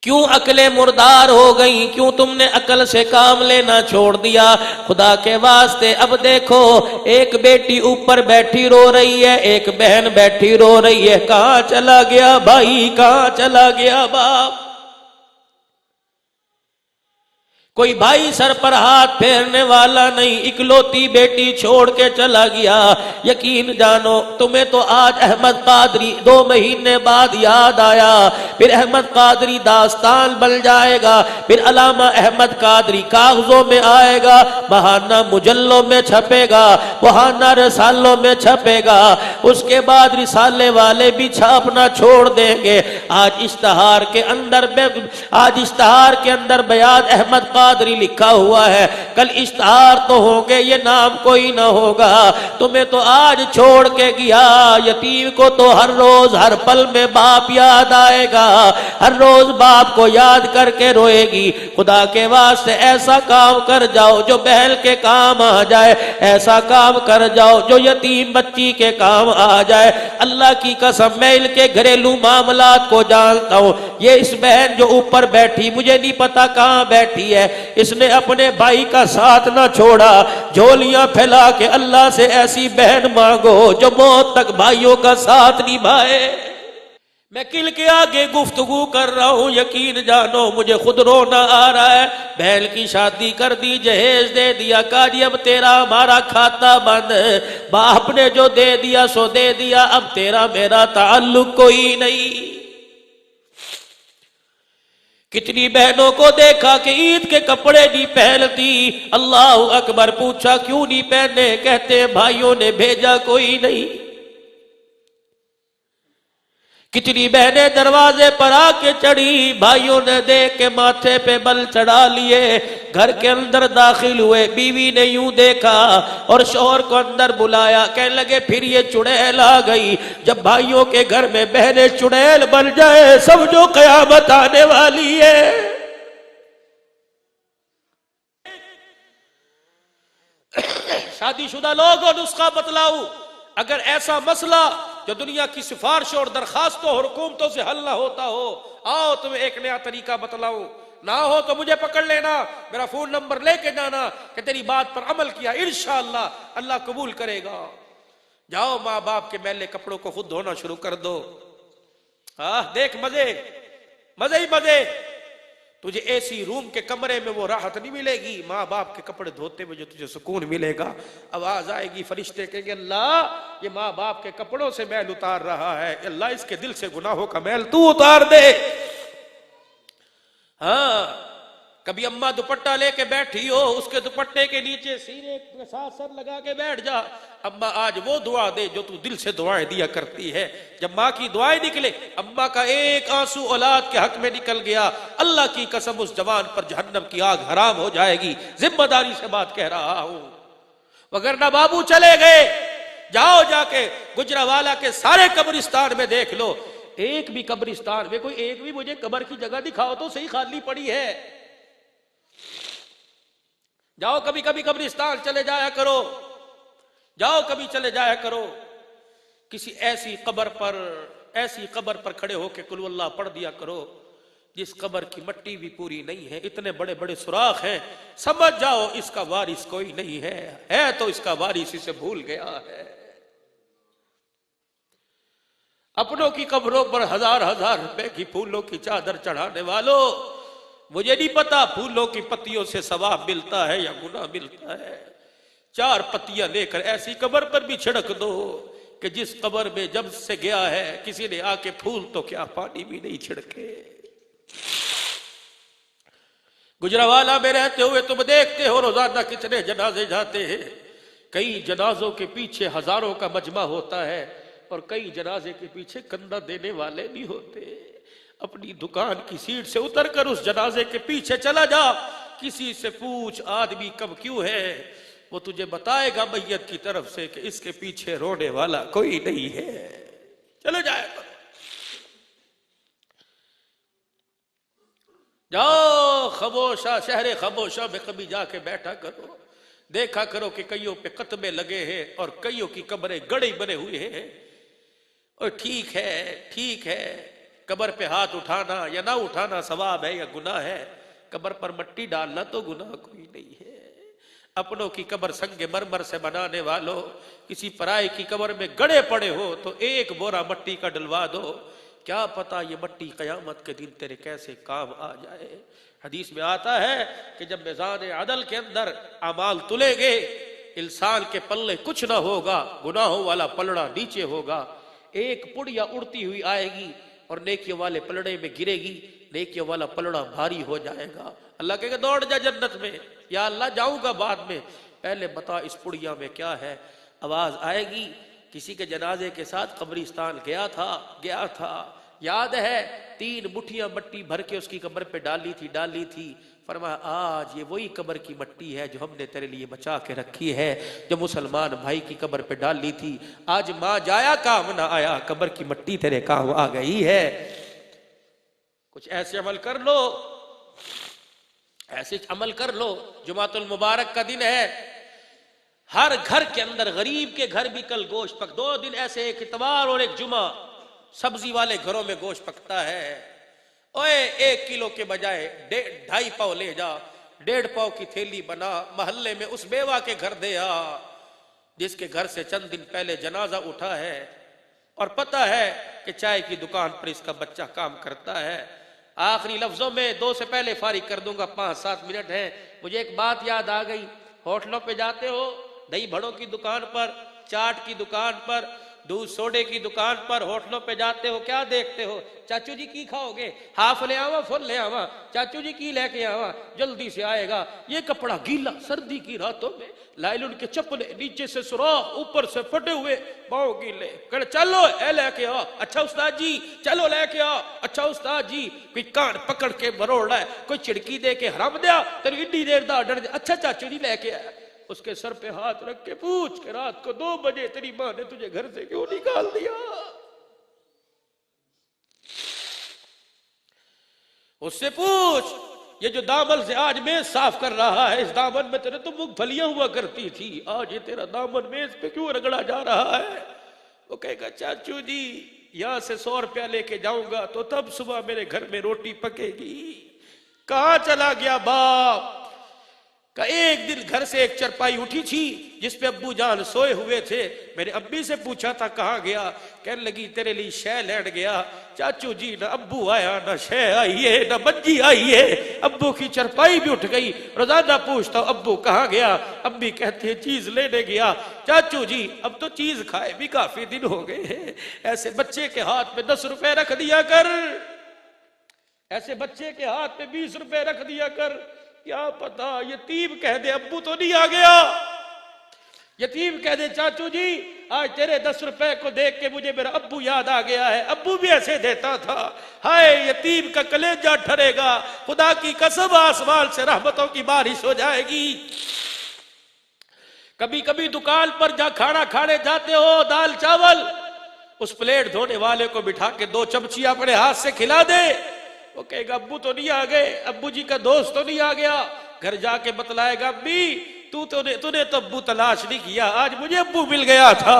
کیوں عقلیں مردار ہو گئیں, کیوں تم نے عقل سے کام لینا چھوڑ دیا؟ خدا کے واسطے اب دیکھو, ایک بیٹی اوپر بیٹھی رو رہی ہے, ایک بہن بیٹھی رو رہی ہے, کہاں چلا گیا بھائی, کہاں چلا گیا باپ؟ کوئی بھائی سر پر ہاتھ پھیرنے والا نہیں, اکلوتی بیٹی چھوڑ کے چلا گیا. یقین جانو تمہیں تو آج احمد قادری 2 مہینے بعد یاد آیا, پھر احمد قادری داستان بن جائے گا, پھر علامہ احمد قادری کاغذوں میں آئے گا, بہانہ مجلوں میں چھپے گا, بہانہ رسالوں میں چھپے گا, اس کے بعد رسالے والے بھی چھاپنا چھوڑ دیں گے. آج اشتہار کے اندر بیان احمد قادری لکھا ہوا ہے, کل اشتہار تو ہوں گے, یہ نام کوئی نہ ہوگا. تمہیں تو آج چھوڑ کے گیا, یتیم کو تو ہر روز ہر پل میں باپ یاد آئے گا, ہر روز باپ کو یاد کر کے روئے گی. خدا کے واسطے ایسا کام کر جاؤ جو بہن کے کام آ جائے, ایسا کام کر جاؤ جو یتیم بچی کے کام آ جائے. اللہ کی قسم میں ان کے گھریلو معاملات کو جانتا ہوں. یہ اس بہن جو اوپر بیٹھی, مجھے نہیں پتا کہاں بیٹھی ہے, اس نے اپنے بھائی کا ساتھ نہ چھوڑا. جھولیاں پھیلا کے اللہ سے ایسی بہن مانگو جو موت تک بھائیوں کا ساتھ نبھائے. میں کل کے آگے گفتگو کر رہا ہوں, یقین جانو مجھے خود رونا آ رہا ہے. بہن کی شادی کر دی, جہیز دے دیا, کہا جی اب تیرا ہمارا کھاتا بند, باپ نے جو دے دیا سو دے دیا, اب تیرا میرا تعلق کوئی نہیں. کتنی بہنوں کو دیکھا کہ عید کے کپڑے نہیں پہنتی, اللہ اکبر, پوچھا کیوں نہیں پہنے, کہتے بھائیوں نے بھیجا کوئی نہیں. کتنی بہنیں دروازے پر آ کے چڑھی, بھائیوں نے دیکھ کے ماتھے پہ بل چڑھا لیے, گھر کے اندر داخل ہوئے, بیوی نے یوں دیکھا اور شوہر کو اندر بلایا, کہنے لگے پھر یہ چڑیل آ گئی. جب بھائیوں کے گھر میں بہنیں چڑیل بن جائے سمجھو قیامت آنے والی ہے. شادی شدہ لوگوں نسخہ بتلاؤ, اگر ایسا مسئلہ جو دنیا کی سفارشوں اور درخواستوں اور حکومتوں سے حل نہ ہوتا ہو, آؤ تمہیں ایک نیا طریقہ بتلاؤں. نہ ہو تو مجھے پکڑ لینا، میرا فون نمبر لے کے جانا کہ تیری بات پر عمل کیا، انشاءاللہ اللہ قبول کرے گا۔ جاؤ ماں باپ کے میلے کپڑوں کو خود دھونا شروع کر دو۔ دیکھ مزے مزے ہی مزے۔ تجھے ایسی روم کے کمرے میں وہ راحت نہیں ملے گی، ماں باپ کے کپڑے دھوتے میں جو تجھے سکون ملے گا۔ آواز آئے گی، فرشتے کہیں گے اللہ یہ ماں باپ کے کپڑوں سے میل اتار رہا ہے، اللہ اس کے دل سے گناہوں کا میل تو اتار دے۔ کبھی اماں دوپٹہ لے کے بیٹھی ہو، اس کے دوپٹے کے نیچے سینے کے ساتھ سر لگا کے بیٹھ جا، اماں آج وہ دعا دے جو تو دل سے دعائیں دیا کرتی ہے۔ جب ماں کی دعائیں نکلے، اماں کا ایک آنسو اولاد کے حق میں نکل گیا، اللہ کی قسم اس جوان پر جہنم کی آگ حرام ہو جائے گی، ذمہ داری سے بات کہہ رہا ہوں۔ وگرنہ بابو چلے گئے، جاؤ جا کے گجرانوالہ کے سارے قبرستان میں دیکھ لو، ایک بھی قبرستان میں کوئی ایک بھی مجھے قبر کی جگہ دکھاؤ تو صحیح خالی پڑی ہے۔ جاؤ کبھی کبھی قبرستان چلے جایا کرو، جاؤ کبھی چلے جایا کرو، کسی ایسی قبر پر کھڑے ہو کے قل اللہ پڑھ دیا کرو جس قبر کی مٹی بھی پوری نہیں ہے، اتنے بڑے بڑے سوراخ ہیں، سمجھ جاؤ اس کا وارث کوئی نہیں ہے تو اس کا وارث اسے بھول گیا ہے۔ اپنوں کی قبروں پر ہزار ہزار روپے کی پھولوں کی چادر چڑھانے والوں، مجھے نہیں پتا پھولوں کی پتیوں سے ثواب ملتا ہے یا گناہ ملتا ہے، 4 پتیاں لے کر ایسی قبر پر بھی چھڑک دو کہ جس قبر میں جب سے گیا ہے کسی نے آ کے پھول تو کیا پانی بھی نہیں چھڑکے۔ گجرانوالہ میں رہتے ہوئے تم دیکھتے ہو روزانہ کتنے جنازے جاتے ہیں، کئی جنازوں کے پیچھے ہزاروں کا مجمع ہوتا ہے اور کئی جنازے کے پیچھے کندھا دینے والے نہیں ہوتے۔ اپنی دکان کی سیٹ سے اتر کر اس جنازے کے پیچھے چلا جا، کسی سے پوچھ آدمی کب کیوں ہے، وہ تجھے بتائے گا میت کی طرف سے کہ اس کے پیچھے رونے والا کوئی نہیں ہے۔ چلو جائے کرو، جاؤ خاموشہ شہر خاموشہ میں کبھی جا کے بیٹھا کرو، دیکھا کرو کہ کئیوں پہ قطبے لگے ہیں اور کئیوں کی قبریں گڑھے بنے ہوئے ہیں۔ اور ٹھیک ہے قبر پہ ہاتھ اٹھانا یا نہ اٹھانا ثواب ہے یا گناہ ہے، قبر پر مٹی ڈالنا تو گناہ کوئی نہیں ہے۔ اپنوں کی قبر سنگ مرمر سے بنانے والوں، کسی پرائے کی قبر میں گڑے پڑے ہو تو ایک بورا مٹی کا ڈلوا دو، کیا پتا یہ مٹی قیامت کے دن تیرے کیسے کام آ جائے۔ حدیث میں آتا ہے کہ جب میزان عدل کے اندر اعمال تلے گے، انسان کے پلے کچھ نہ ہوگا، گناہوں والا پلڑا نیچے ہوگا، ایک پڑیا اڑتی ہوئی آئے گی اور نیکیوں والے پلڑے میں گرے گی، نیکیوں والا پلڑا بھاری ہو جائے گا۔ اللہ کہے گا دوڑ جا جنت میں، یا اللہ جاؤں گا بعد میں، پہلے بتا اس پڑیا میں کیا ہے۔ آواز آئے گی، کسی کے جنازے کے ساتھ قبرستان گیا تھا، یاد ہے 3 مٹھیاں مٹی بھر کے اس کی قبر پہ ڈالی تھی، فرمایا آج یہ وہی قبر کی مٹی ہے جو ہم نے تیرے لیے بچا کے رکھی ہے، جو مسلمان بھائی کی قبر پہ ڈالی تھی، آج ماں جایا کام نہ آیا، قبر کی مٹی تیرے کام آ گئی ہے۔ کچھ ایسے عمل کر لو، جمعۃ المبارک کا دن ہے، ہر گھر کے اندر، غریب کے گھر بھی کل گوشت 2 دن ایسے، ایک اتوار اور ایک جمعہ، سبزی والے گھروں میں گوشت پکتا ہے۔ اوے 1 کلو کے بجائے 2.5 پاؤ لے جا، 1.5 پاؤ کی تھیلی بنا، محلے میں اس بیوہ کے گھر دے آ جس کے گھر سے چند دن پہلے جنازہ اٹھا ہے اور پتہ ہے کہ چائے کی دکان پر اس کا بچہ کام کرتا ہے۔ آخری لفظوں میں 2 سے پہلے فارغ کر دوں گا، 5-7 منٹ ہیں۔ مجھے ایک بات یاد آ گئی، ہوٹلوں پہ جاتے ہو، دہی بھڑوں کی دکان پر، چاٹ کی دکان پر، دودھ سوڈے کی دکان پر، ہوٹلوں پہ جاتے ہو، کیا دیکھتے ہو؟ چاچو جی کی کھاؤ گے؟ ہاف لے آوا، فل لے آوا؟ چاچو جی کی لے کے آوا؟ جلدی سے آئے گا۔ یہ کپڑا گیلا سردی کی راتوں میں، لائلن کے چپلے، نیچے سے سوراخ، اوپر سے پھٹے ہوئے، پاؤں گیلے، کہ چلو اے لے کے آ، اچھا استاد جی چلو لے کے آ، اچھا استاد جی، کوئی کان پکڑ کے بروڑ رہا ہے، کوئی چڑکی دے کے حرام دیا تیری اتنی دیر دا ڈر دیا، اچھا چاچو جی لے کے آیا، اس کے سر پہ ہاتھ رکھ کے پوچھ کہ رات کو 2 بجے تیری ماں نے تجھے گھر سے کیوں نکال دیا؟ اس سے پوچھ، یہ جو دامن سے آج میز صاف کر رہا ہے، اس دامن میں تیرے تو مونگ پھلیاں ہوا کرتی تھی، آج یہ تیرا دامن میز پہ کیوں رگڑا جا رہا ہے؟ وہ کہے گا چاچو جی یہاں سے 100 روپیہ لے کے جاؤں گا تو تب صبح میرے گھر میں روٹی پکے گی، کہاں چلا گیا باپ؟ کہ ایک دن گھر سے ایک چرپائی اٹھی تھی جس پہ ابو جان سوئے ہوئے تھے، میں نے ابی سے پوچھا تھا کہاں گیا؟ کہنے لگی تیرے لیے شے لینڈ گیا۔ چاچو جی نہ ابو آیا نہ شے آئی ہے نہ بجی آئی ہے، ابو کی چرپائی بھی اٹھ گئی۔ روزانہ پوچھتا ہوں ابو کہاں گیا؟ ابی کہتے ہیں چیز لینے گیا۔ چاچو جی اب تو چیز کھائے بھی کافی دن ہو گئے ہیں، ایسے بچے کے ہاتھ میں 10 روپے رکھ دیا کر، ایسے بچے کے ہاتھ میں 20 روپے رکھ دیا کر، کیا پتا یتیم کہہ دے ابو تو نہیں آ گیا، یتیم کہہ دے چاچو جی آج تیرے 10 روپے کو دیکھ کے مجھے میرا ابو یاد آ گیا ہے، ابو بھی ایسے دیتا تھا۔ ہائے یتیم کا کلیجہ ٹھرے گا، خدا کی قسم آسمان سے رحمتوں کی بارش ہو جائے گی۔ کبھی کبھی دکان پر جا کھانا کھانے جاتے ہو، دال چاول، اس پلیٹ دھونے والے کو بٹھا کے 2 چمچی اپنے ہاتھ سے کھلا دے، وہ کہے گا ابو تو نہیں آ گئے، ابو جی کا دوست تو نہیں آ گیا۔ گھر جا کے بتلائے گا ابی تو نے تو ابو تلاش نہیں کیا، آج مجھے ابو مل گیا تھا۔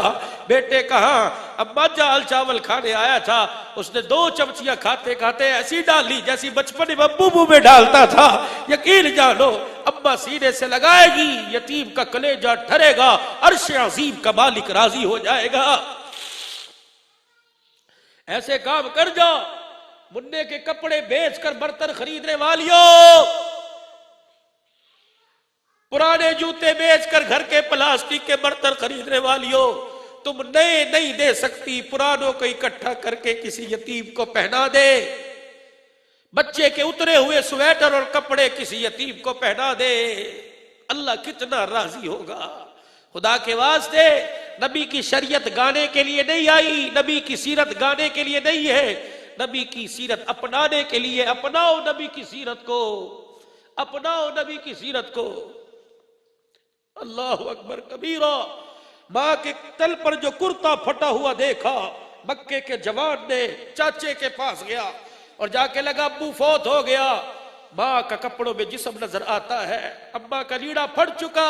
بیٹے کہاں؟ ابا دال چاول کھانے آیا تھا، اس نے 2 چمچیاں کھاتے کھاتے ایسی ڈالی جیسی بچپن میں ابو منہ میں ڈالتا تھا۔ یقین جانو ابا سینے سے لگائے گی، یتیم کا کلیجہ ٹھرے گا، عرش عظیم کا مالک راضی ہو جائے گا۔ ایسے کام کر جاؤ، منہ کے کپڑے بیچ کر برتن خریدنے والیوں، پرانے جوتے بیچ کر گھر کے پلاسٹک کے برتن خریدنے والیوں، تم نئے نہیں دے سکتی، پرانوں کو اکٹھا کر کے کسی یتیم کو پہنا دے، بچے کے اترے ہوئے سویٹر اور کپڑے کسی یتیم کو پہنا دے، اللہ کتنا راضی ہوگا۔ خدا کے واسطے نبی کی شریعت گانے کے لیے نہیں آئی، نبی کی سیرت گانے کے لیے نہیں ہے، نبی کی سیرت اپنانے کے لیے۔ اپناؤ نبی کی سیرت کو، اپناؤ نبی کی سیرت کو۔ اللہ اکبر کبیرہ۔ ماں کے تل پر جو کرتا پھٹا ہوا دیکھا، مکے کے جوان نے چاچے کے پاس گیا اور جا کے لگا ابو فوت ہو گیا۔ ماں کا کپڑوں میں جسم نظر آتا ہے، ابا کا لیڑا پھٹ چکا،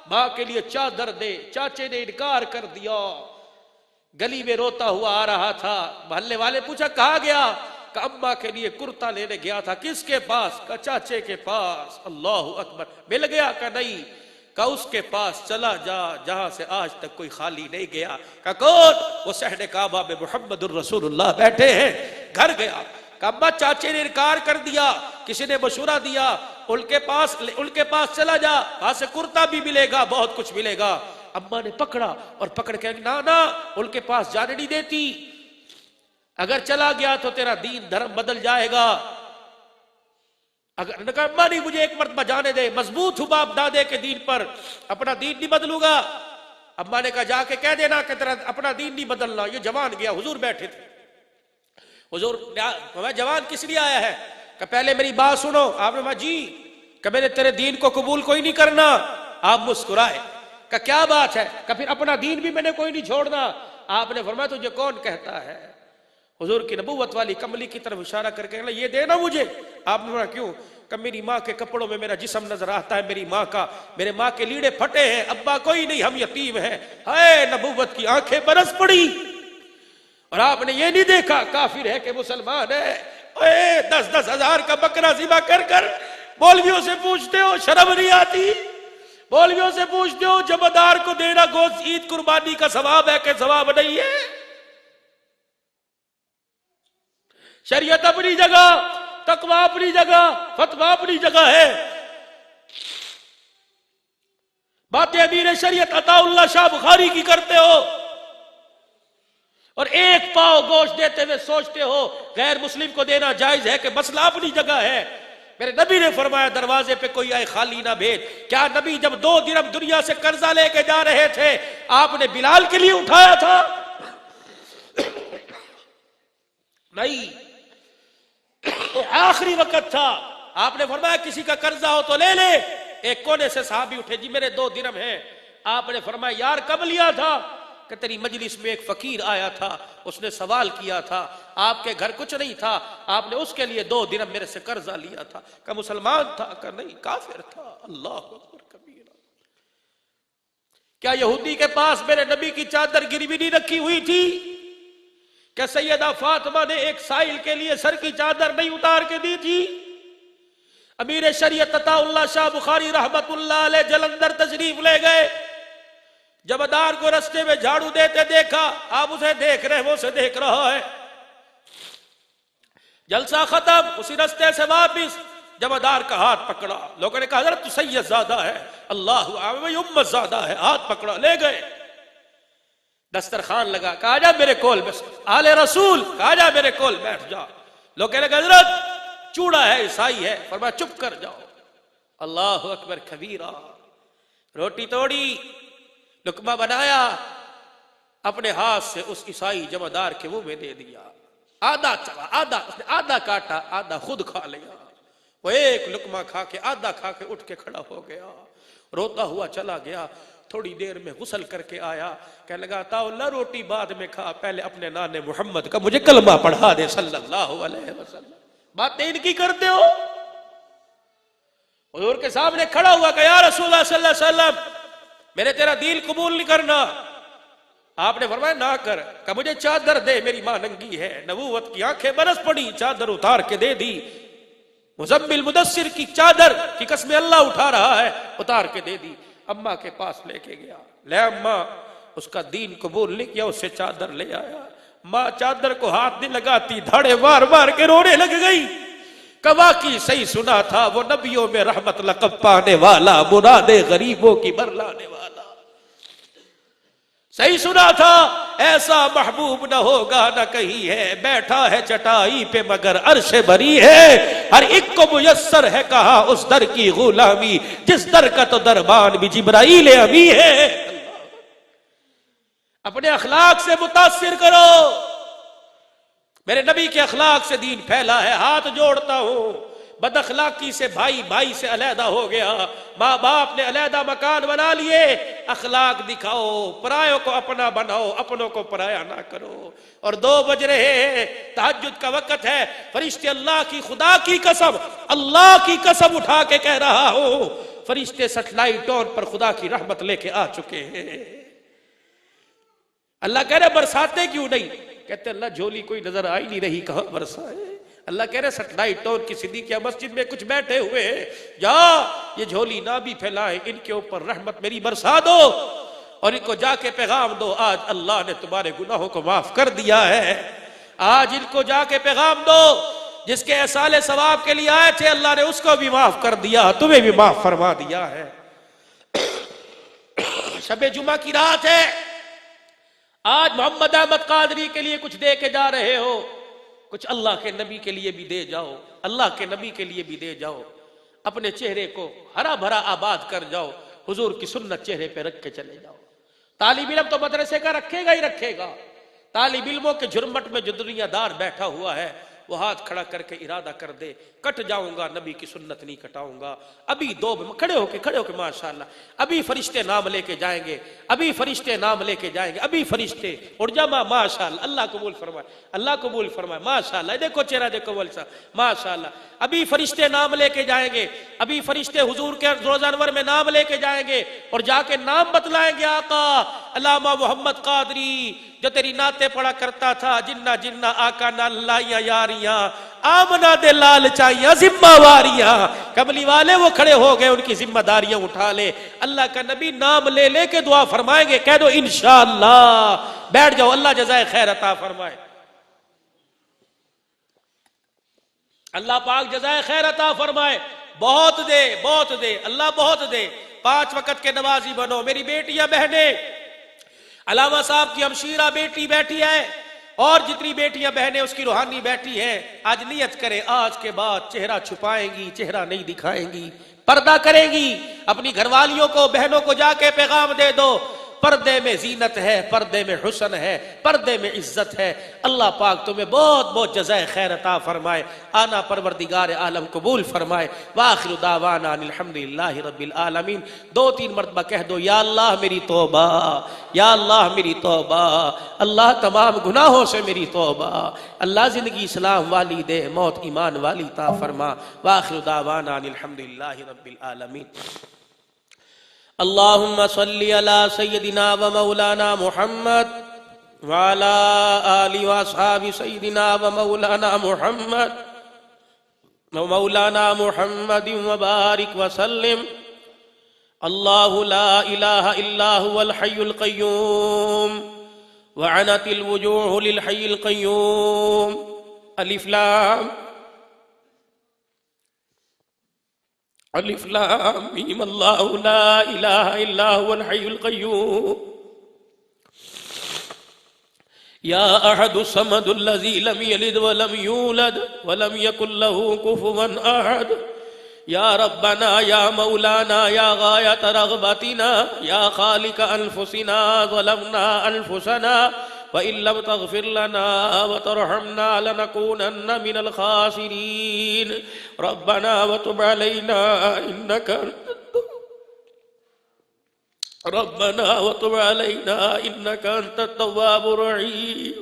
ماں کے لیے چادر دے، چاچے نے انکار کر دیا، گلی میں روتا ہوا آ رہا تھا۔ محلے والے پوچھا کہاں گیا؟ کہ اماں کے لیے کرتا لینے گیا تھا۔ کس کے پاس؟ کہ چاچے کے پاس۔ اللہ اکبر۔ مل گیا؟ کہ نہیں۔ کہ اس کے پاس چلا جا جہاں سے آج تک کوئی خالی نہیں گیا۔ کہ کون؟ وہ صحن کعبہ میں محمد الرسول اللہ بیٹھے ہیں۔ گھر گیا کہ اماں چاچے نے انکار کر دیا، کسی نے مشورہ دیا، ان کے پاس چلا جا، وہاں سے کرتا بھی ملے گا، بہت کچھ ملے گا۔ اماں نے پکڑا اور پکڑ کے نا ان کے پاس جانے نہیں دیتی، اگر چلا گیا تو تیرا دین دھرم بدل جائے گا۔ اگر کہا اماں نہیں مجھے ایک مرتبہ جانے دے، مضبوط ہوں باپ دادے کے دین پر، اپنا دین نہیں بدلوں گا۔ اماں نے کہا جا کے کہہ دینا کہ تیرا اپنا دین نہیں بدلنا۔ یہ جوان گیا، حضور بیٹھے تھے۔ حضور جوان کس لیے آیا ہے؟ کہ پہلے میری بات سنو۔ آپ نے کہا جی، کہ میں نے تیرے دین کو قبول کوئی نہیں کرنا۔ آپ مسکرائے کہ کیا بات ہے؟ کہ پھر اپنا دین بھی میں نے کوئی نہیں چھوڑنا۔ آپ نے فرمایا تجھے کون کہتا ہے؟ حضور کی نبوت والی کملی کی طرف اشارہ کر کے یہ دینا مجھے۔ آپ نے فرمایا کیوں؟ کہ میری ماں کے کپڑوں میں میرا جسم نظر آتا ہے، میرے ماں کے لیڑے پھٹے ہیں، ابا کوئی نہیں، ہم یتیم ہیں۔ ہائے نبوت کی آنکھیں برس پڑی۔ اور آپ نے یہ نہیں دیکھا کافر ہے کہ مسلمان ہے؟ 10-10 ہزار کا بکرا ذبح کر کر مولویوں سے پوچھتے ہو، شرم نہیں آتی؟ مولویوں سے پوچھتے ہو جمعدار کو دینا گوشت عید قربانی کا ثواب ہے کہ ثواب نہیں ہے؟ شریعت اپنی جگہ، تقوی اپنی جگہ، فتویٰ اپنی جگہ ہے۔ باتیں امیر شریعت عطا اللہ شاہ بخاری کی کرتے ہو اور ایک پاؤ گوشت دیتے ہوئے سوچتے ہو غیر مسلم کو دینا جائز ہے کہ مسئلہ اپنی جگہ ہے۔ میرے نبی نے فرمایا دروازے پہ کوئی آئے خالی نہ بھیج۔ کیا نبی جب 2 درہم دنیا سے قرضہ لے کے جا رہے تھے آپ نے بلال کے لیے اٹھایا تھا؟ نہیں، آخری وقت تھا، آپ نے فرمایا کسی کا قرضہ ہو تو لے لے۔ ایک کونے سے صحابی اٹھے، جی میرے 2 درہم ہیں۔ آپ نے فرمایا یار کب لیا تھا؟ کہ تیری مجلس میں ایک فقیر آیا تھا، اس نے سوال کیا تھا، آپ کے گھر کچھ نہیں تھا، آپ نے اس کے لیے 2 درہم میرے سے قرضہ لیا تھا۔ کہ مسلمان تھا؟ کہ نہیں، کافر تھا۔ اللہ اکبر کبیرہ۔ کیا یہودی کے پاس میرے نبی کی چادر گروی نہیں رکھی ہوئی تھی؟ کہ سیدہ فاطمہ نے ایک سائل کے لیے سر کی چادر نہیں اتار کے دی تھی؟ امیر شریعت عطا اللہ شاہ بخاری رحمت اللہ علیہ جلندر تشریف لے گئے. جمعدار کو رستے میں جھاڑو دیتے دیکھا، آپ اسے دیکھ رہے، وہ اسے دیکھ رہا ہے. جلسہ ختم، اسی رستے سے واپس جمعدار کا ہاتھ پکڑا. لوگوں نے کہا حضرت تو سید زادہ ہے، اللہ بھائی امت زادہ ہے. ہاتھ پکڑا، لے گئے. دسترخوان لگا، کہا جا میرے کول بس، آل رسول کہا جا میرے کول بیٹھ جا. لوگ کہنے لگے حضرت چوڑا ہے، عیسائی ہے. فرمایا چپ کر جاؤ. اللہ اکبر کبیرہ. روٹی توڑی، لقمہ بنایا، اپنے ہاتھ سے اس عیسائی جمعدار کے منہ میں دے دیا. آدھا چلا، آدھا کاٹا، آدھا خود کھا لیا. وہ ایک لقمہ کھا کے، آدھا کھا کے اٹھ کے کھڑا ہو گیا، روتا ہوا چلا گیا. تھوڑی دیر میں غسل کر کے آیا، کہنے لگا تا اللہ روٹی بعد میں کھا، پہلے اپنے نان محمد کا مجھے کلمہ پڑھا دے صلی اللہ علیہ وسلم. باتیں ان کی کرتے ہو. حضور کے سامنے کھڑا ہوا کہ یا رسول اللہ صلی اللہ علیہ وسلم میں نے تیرا دین قبول نہیں کرنا. آپ نے فرمایا نہ کر. کہ مجھے چادر دے، میری ماں ننگی ہے. نبوت کی آنکھیں برس پڑی، چادر اتار کے دے دی. مزمل مدثر کی چادر کی قسم اللہ اٹھا رہا ہے، اتار کے دے دی. اماں کے پاس لے کے گیا. لے اماں، اس کا دین قبول نہیں کیا، اسے چادر لے آیا. ماں چادر کو ہاتھ نہیں لگاتی، دھاڑے مار مار کے رونے لگ گئی. کوا کی صحیح سنا تھا، وہ نبیوں میں رحمت لقب پانے والا، مراد غریبوں کی برلانے والا. صحیح سنا تھا، ایسا محبوب نہ ہوگا نہ کہیں ہے، بیٹھا ہے چٹائی پہ مگر عرش بری ہے. ہر ایک کو میسر ہے کہا اس در کی غلامی، جس در کا تو دربان بھی جبرائیل امی ہے. اپنے اخلاق سے متاثر کرو. میرے نبی کے اخلاق سے دین پھیلا ہے. ہاتھ جوڑتا ہوں، بد اخلاقی سے بھائی سے علیحدہ ہو گیا، ماں باپ نے علیحدہ مکان بنا لیے. اخلاق دکھاؤ، پرایوں کو اپنا بناؤ، اپنوں کو پرایا نہ کرو. اور 2 بج رہے ہیں، تہجد کا وقت ہے. فرشتے اللہ کی، خدا کی قسم، اللہ کی قسم اٹھا کے کہہ رہا ہوں، فرشتے سیٹلائٹ ٹون پر خدا کی رحمت لے کے آ چکے ہیں. اللہ کہہ رہے برساتے کیوں نہیں؟ کہتے اللہ جھولی کوئی نظر آئی نہیں رہی، کہاں برسائے. اللہ کہہ رہے سیٹلائٹ ٹون کی صدیقیہ مسجد میں کچھ بیٹھے ہوئے ہیں، جا یہ جھولی نہ بھی پھیلائے، ان کے اوپر رحمت میری برسا دو اور ان کو جا کے پیغام دو، آج اللہ نے تمہارے گناہوں کو معاف کر دیا ہے. آج ان کو جا کے پیغام دو، جس کے احصال ثواب کے لیے آئے تھے اللہ نے اس کو بھی معاف کر دیا، تمہیں بھی معاف فرما دیا ہے. شب جمعہ کی رات ہے. آج محمد احمد قادری کے لیے کچھ دے کے جا رہے ہو، کچھ اللہ کے نبی کے لیے بھی دے جاؤ، اللہ کے نبی کے لیے بھی دے جاؤ. اپنے چہرے کو ہرا بھرا آباد کر جاؤ، حضور کی سنت چہرے پہ رکھ کے چلے جاؤ. طالب علم تو مدرسے کا رکھے گا ہی رکھے گا. طالب علموں کے جھرمٹ میں جو دنیا دار بیٹھا ہوا ہے، وہ ہاتھ کھڑا کر کے ارادہ کر دے کٹ جاؤں گا، نبی کی سنت نہیں کٹاؤں گا. ابھی کھڑے ہو کے ماشاءاللہ ابھی فرشتے نام لے کے جائیں گے، ابھی فرشتے نام لے کے جائیں گے، ابھی فرشتے اور جمع. ماشاءاللہ اللہ قبول فرمائے، اللہ قبول فرمائے. ماشاءاللہ دیکھو چہرہ دیکھو والسا، ماشاءاللہ ابھی فرشتے نام لے کے جائیں گے، ابھی فرشتے حضور کے روزہ انور میں نام لے کے جائیں گے اور جا کے نام بتلائیں گے. آقا علامہ محمد قادری جو تیری نعتیں پڑھا کرتا تھا، جنہ جنہ آقا نہ لائیاں یاریاں، آمنہ دے لال چاہیاں ذمہ واریاں. کملی والے وہ کھڑے ہو گئے، ان کی ذمہ داریاں اٹھا لے. اللہ کا نبی نام لے لے کے دعا فرمائیں گے، کہہ دو انشاءاللہ. بیٹھ جاؤ، اللہ جزائے خیر عطا فرمائے. اللہ پاک جزائے خیر عطا فرمائے. بہت دے، بہت دے، اللہ بہت دے. 5 وقت کے نمازی بنو. میری بیٹیاں بہنیں، علامہ صاحب کی ہمشیرہ بیٹی بیٹھی ہے اور جتنی بیٹیاں بہنیں اس کی روحانی بیٹھی ہیں، آج نیت کرے آج کے بعد چہرہ چھپائیں گی، چہرہ نہیں دکھائیں گی، پردہ کریں گی. اپنی گھر والیوں کو، بہنوں کو جا کے پیغام دے دو، پردے میں زینت ہے، پردے میں حسن ہے، پردے میں عزت ہے. اللہ پاک تمہیں بہت بہت جزائے خیر عطا فرمائے. آنا پروردگار عالم قبول فرمائے. وآخر دعوانا الحمدللہ رب العالمین. 2-3 مرتبہ کہہ دو یا اللہ میری توبہ، یا اللہ میری توبہ، اللہ تمام گناہوں سے میری توبہ. اللہ زندگی اسلام والی دے، موت ایمان والی عطا فرما. وآخر دعوانا الحمدللہ رب العالمین. اللہم صلی علی سیدنا و مولانا محمد وعلی آلہ و اصحاب سیدنا و مولانا محمد مولانا محمد وبارک وسلم اللہ لا الہ الا هو الحی القیوم وعنت الوجوہ للحی القیوم الف لام الف لام میم اللہ لا الہ الا هو الحی القیوم یا احد الصمد الذی لم یلد ولم یولد ولم یکن له کفوا احد یا ربنا یا مولانا یا غایت رغبتنا یا خالق انفسنا ظلمنا انفسنا وإن لم تغفر لنا وترحمنا لنكونن من الخاسرين ربنا وتب علينا إنك أنت التواب الرحيم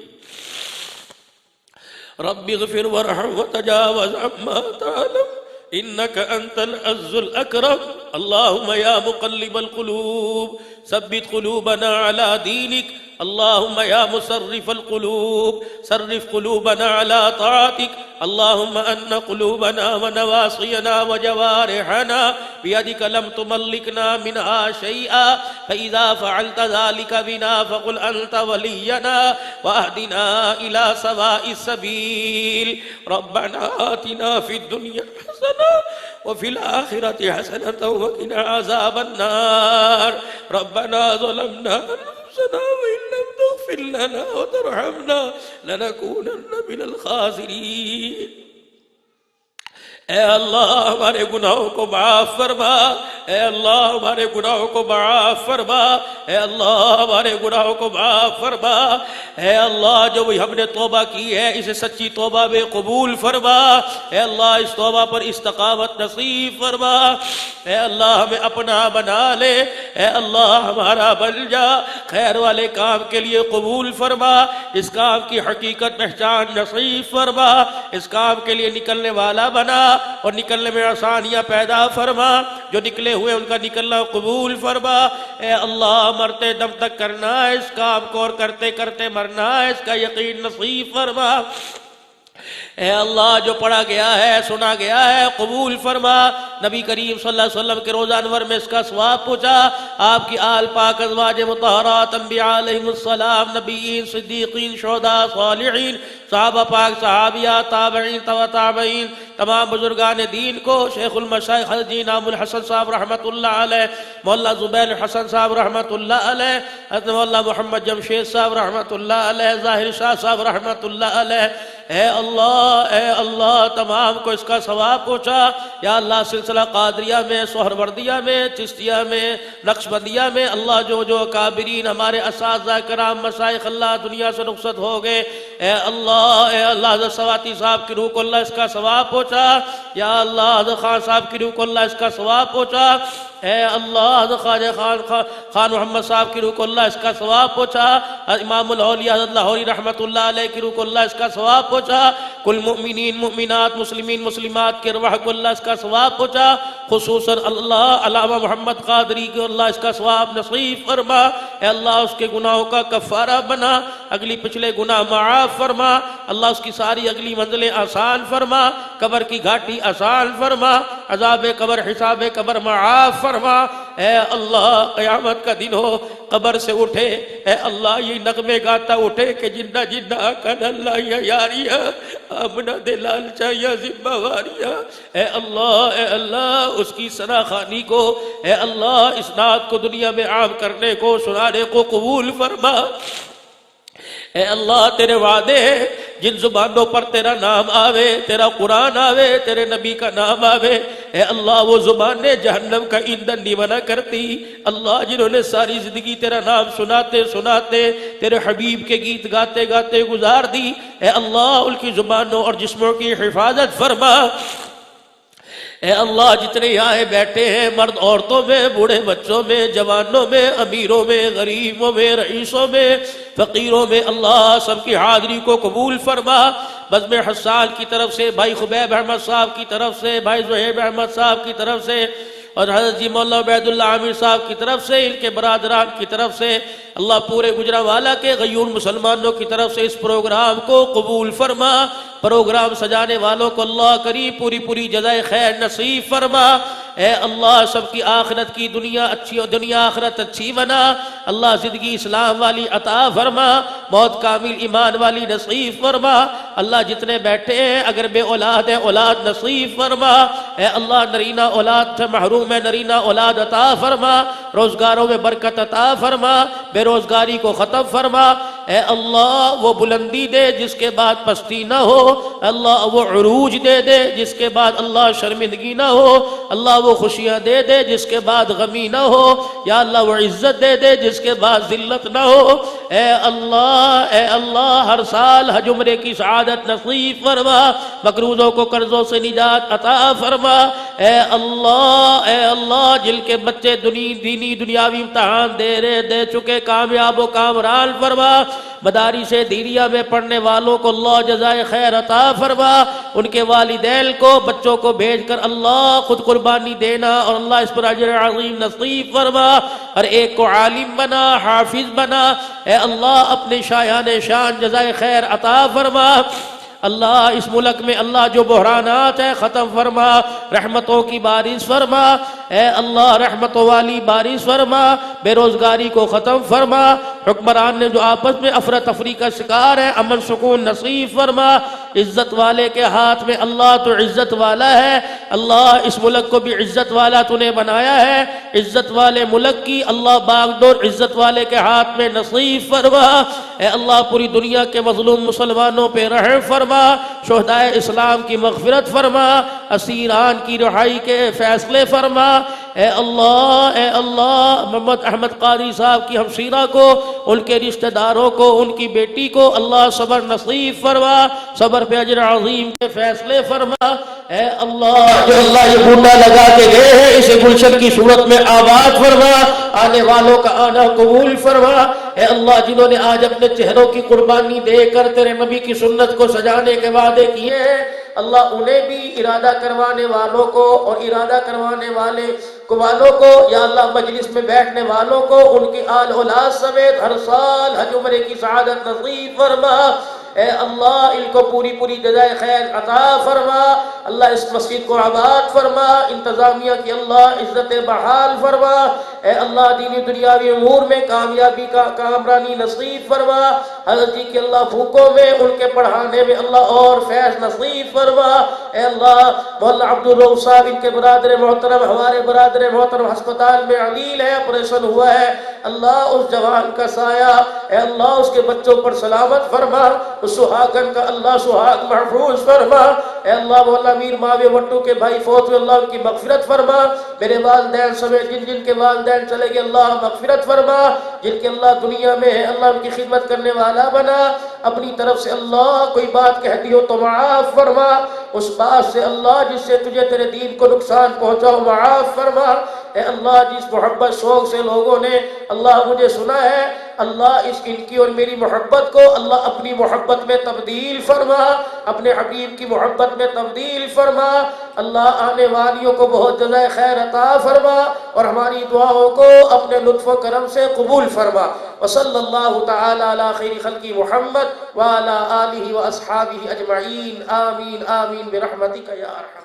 رب اغفر وارحم وتجاوز عما تعلم إنك أنت العز الأكرم اللهم يا مقلب القلوب ثبت قلوبنا على دينك اللهم يا مصرف القلوب صرف قلوبنا على طاعتك اللهم أن قلوبنا ونواصينا وجوارحنا بيدك لم تملكنا منها شيئا فإذا فعلت ذلك بنا فقل أنت ولينا وأهدنا إلى سواء السبيل ربنا آتنا في الدنيا حسنة وفي الآخرة حسنة وقنا عذاب النار ربنا ظلمنا أنفسنا وإن لم تغفر لنا وترحمنا لنكونن من الخاسرين اے اللہ ہمارے گناہوں کو معاف فرما اے اللہ ہمارے گناہوں کو معاف فرما اے اللہ ہمارے گناہوں کو معاف فرما اے اللہ جو بھی ہم نے توبہ کی ہے اسے سچی توبہ میں قبول فرما اے اللہ اس توبہ پر استقامت نصیب فرما اے اللہ ہمیں اپنا بنا لے اے اللہ ہمارا بن جا خیر والے کام کے لیے قبول فرما اس کام کی حقیقت پہچان نصیب فرما اس کام کے لیے نکلنے والا بنا اور نکلنے میں آسانیاں پیدا فرما جو نکلے ہوئے ان کا نکلنا قبول فرما اے اللہ مرتے دم تک کرنا ہے اس کام کو اور کرتے کرتے مرنا ہے اس کا یقین نصیب فرما اے اللہ جو پڑھا گیا ہے سنا گیا ہے قبول فرما نبی کریم صلی اللہ علیہ وسلم کے روزہ انور میں اس کا ثواب پہنچا آپ کی آل پاک ازواج مطہرات انبیاء علیہم السلام نبیین صدیقین شہداء صالحین صحابہ پاک صحابیات تابعین تابعین تمام بزرگان دین کو شیخ المشائخ حضرت نام الحسن صاحب رحمۃ اللہ علیہ مولانا زبیر الحسن صاحب رحمۃ اللہ علیہ حضرت مولانا محمد جمشید صاحب رحمۃ اللہ علیہ ظاہر شاہ صاحب رحمۃ اللہ علیہ اے اللہ تمام کو اس کا ثواب پہنچا یا اللہ سلسلہ قادریہ میں سہروردیہ میں چشتیہ میں نقشبندیہ میں اللہ جو اکابرین ہمارے اساتذہ کرام مشائخ اللہ دنیا سے رخصت ہو گئے اے اللہ حضرت سواتی صاحب کی روح کو اللہ اس کا ثواب پہنچا یا اللہ حضرت خان صاحب کی روح کو اللہ اس کا ثواب پہنچا اے اللہ حضرت خواجہ خان محمد صاحب کی روح کو اللہ اس کا ثواب پہنچا امام الاولیاء حضرت لاہوری رحمۃ اللہ علیہ کی روح کو اللہ اس کا ثواب پہنچا کل مؤمنین مؤمنات مسلمین مسلمات کے ارواح کو اللہ اس کا ثواب پہنچا خصوصاً اللہ علامہ محمد قادری کو اللہ اس کا ثواب نصیب فرما اے اللہ اس کے گناہوں کا کفارہ بنا اگلی پچھلے گناہ معاف فرما اللہ اس کی ساری اگلی منزلیں آسان فرما قبر کی گھاٹی آسان فرما عذاب قبر حساب قبر معاف فرما اے اللہ قیامت کا دن ہو قبر سے اٹھے اے اللہ یہ نغمے گاتا اٹھے کہ جنہ جنہ آقا اللہ یا یاریا آمنہ دلال چاہیا ذمہ واریا اے اللہ اس کی ثنا خوانی کو اے اللہ اس نعت کو دنیا میں عام کرنے کو سنانے کو قبول فرما اے اللہ تیرے وعدے ہیں جن زبانوں پر تیرا نام آوے تیرا قرآن آوے تیرے نبی کا نام آوے اے اللہ وہ زبانیں جہنم کا ایندھن نہیں بنا کرتی اللہ جنہوں نے ساری زندگی تیرا نام سناتے سناتے تیرے حبیب کے گیت گاتے گاتے گزار دی اے اللہ ان کی زبانوں اور جسموں کی حفاظت فرما اے اللہ جتنے یہاں بیٹھے ہیں مرد عورتوں میں بوڑھے بچوں میں جوانوں میں امیروں میں غریبوں میں رئیسوں میں فقیروں میں اللہ سب کی حاضری کو قبول فرما بزم حسان کی طرف سے بھائی خبیب احمد صاحب کی طرف سے بھائی زہیب احمد صاحب کی طرف سے اور حضرت جی مولانا عبید اللہ عامر صاحب کی طرف سے ان کے برادران کی طرف سے اللہ پورے گجرانوالہ کے غیور مسلمانوں کی طرف سے اس پروگرام کو قبول فرما پروگرام سجانے والوں کو اللہ کریم پوری پوری جزائے خیر نصیب فرما۔ اے اللہ سب کی آخرت کی دنیا اچھی اور دنیا آخرت اچھی بنا۔ اللہ زندگی اسلام والی عطا فرما، موت کامل ایمان والی نصیب فرما۔ اللہ جتنے بیٹھے ہیں اگر بے اولاد ہیں اولاد نصیب فرما۔ اے اللہ نرینہ اولاد سے محروم ہے نرینہ اولاد عطا فرما، روزگاروں میں برکت عطا فرما، بے روزگاری کو ختم فرما۔ اے اللہ وہ بلندی دے جس کے بعد پستی نہ ہو، اللہ وہ عروج دے دے جس کے بعد اللہ شرمندگی نہ ہو، اللہ وہ خوشیاں دے دے جس کے بعد غمی نہ ہو، یا اللہ وہ عزت دے دے جس کے بعد ذلت نہ ہو۔ اے اللہ ہر سال حج عمرے کی سعادت نصیب فرما، مقروضوں کو قرضوں سے نجات عطا فرما۔ اے اللہ جن کے بچے دینی دنیاوی امتحان دے چکے کامیاب و کامران فرما، مدارس دینیہ میں پڑھنے والوں کو اللہ جزائے خیر عطا فرما، ان کے والدین کو بچوں کو بھیج کر اللہ خود قربانی دینا اور اللہ اس پر اجر عظیم نصیب فرما، ہر ایک کو عالم بنا حافظ بنا۔ اے اللہ اپنے شایان شان جزائے خیر عطا فرما۔ اللہ اس ملک میں اللہ جو بحرانات ہیں ختم فرما، رحمتوں کی بارش فرما۔ اے اللہ رحمتوں والی بارش فرما، بے روزگاری کو ختم فرما، حکمران نے جو آپس میں افراتفری کا شکار ہے امن سکون نصیب فرما۔ عزت والے کے ہاتھ میں اللہ تو عزت والا ہے، اللہ اس ملک کو بھی عزت والا تو نے بنایا ہے، عزت والے ملک کی اللہ باغ ڈور عزت والے کے ہاتھ میں نصیب فرما۔ اے اللہ پوری دنیا کے مظلوم مسلمانوں پہ رحم فرما، شہدائے اسلام کی مغفرت فرما، اسیران کی رہائی کے فیصلے فرما۔ اے اللہ محمد احمد قاری صاحب کی ہمشیرہ کو، ان کے رشتہ داروں کو، ان کی بیٹی کو اللہ صبر نصیب فرما، صبر پہ اجر عظیم کے فیصلے فرما۔ اے اللہ جو اللہ یہ بوٹا لگا کے گئے ہیں اسے گلشن کی صورت میں آباد فرما، آنے والوں کا آنا قبول فرما۔ اے اللہ جنہوں نے آج اپنے چہروں کی قربانی دے کر تیرے نبی کی سنت کو سجانے کے وعدے کیے ہیں، اللہ انہیں بھی ارادہ کروانے والوں کو اور ارادہ کروانے والوں کو یا اللہ مجلس میں بیٹھنے والوں کو ان کی آل اولاد سمیت ہر سال حج عمرے کی سعادت نصیب فرما۔ اے اللہ ان کو پوری پوری جزائے خیر عطا فرما، اللہ اس مسجد کو آباد فرما، انتظامیہ کی اللہ عزت بحال فرما۔ اے اللہ دینی دنیاوی امور میں کامیابی کا کامرانی نصیب فرما، حضرت جی کی اللہ بھوکوں میں ان کے پڑھانے میں اللہ اور فیض نصیب فرما۔ اے اللہ مولانا عبدالرؤوف صاحب ان کے برادر محترم، ہمارے برادر محترم ہسپتال میں علیل ہے، آپریشن ہوا ہے، اللہ اس جوان کا سایہ اے اللہ اس کے بچوں پر سلامت فرما، اس سہاگن کا اللہ سہاگ محفوظ فرما۔ اے اللہ مولا میر ماوی وٹو کے بھائی فوت ہوئے اللہ ان کی مغفرت فرما، میرے والدین سمیت جن کے والدین چلے گئے اللہ مغفرت فرما، جن کے اللہ دنیا میں ہے اللہ ان کی خدمت کرنے والا بنا، اپنی طرف سے اللہ کوئی بات کہہ دی ہو تو معاف فرما، اس بات سے اللہ جس سے تجھے تیرے دین کو نقصان پہنچا معاف فرما۔ اے اللہ جس محبت شوق سے لوگوں نے اللہ مجھے سنا ہے، اللہ اس ان کی اور میری محبت کو اللہ اپنی محبت میں تبدیل فرما، اپنے حبیب کی محبت میں تبدیل فرما، اللہ آنے والیوں کو بہت جزائے خیر عطا فرما اور ہماری دعاؤں کو اپنے لطف و کرم سے قبول فرما۔ وصلی اللہ تعالی علی خیر خلق محمد وعلی آلہ واصحابہ اجمعین، آمین آمین برحمتک یا ارحم۔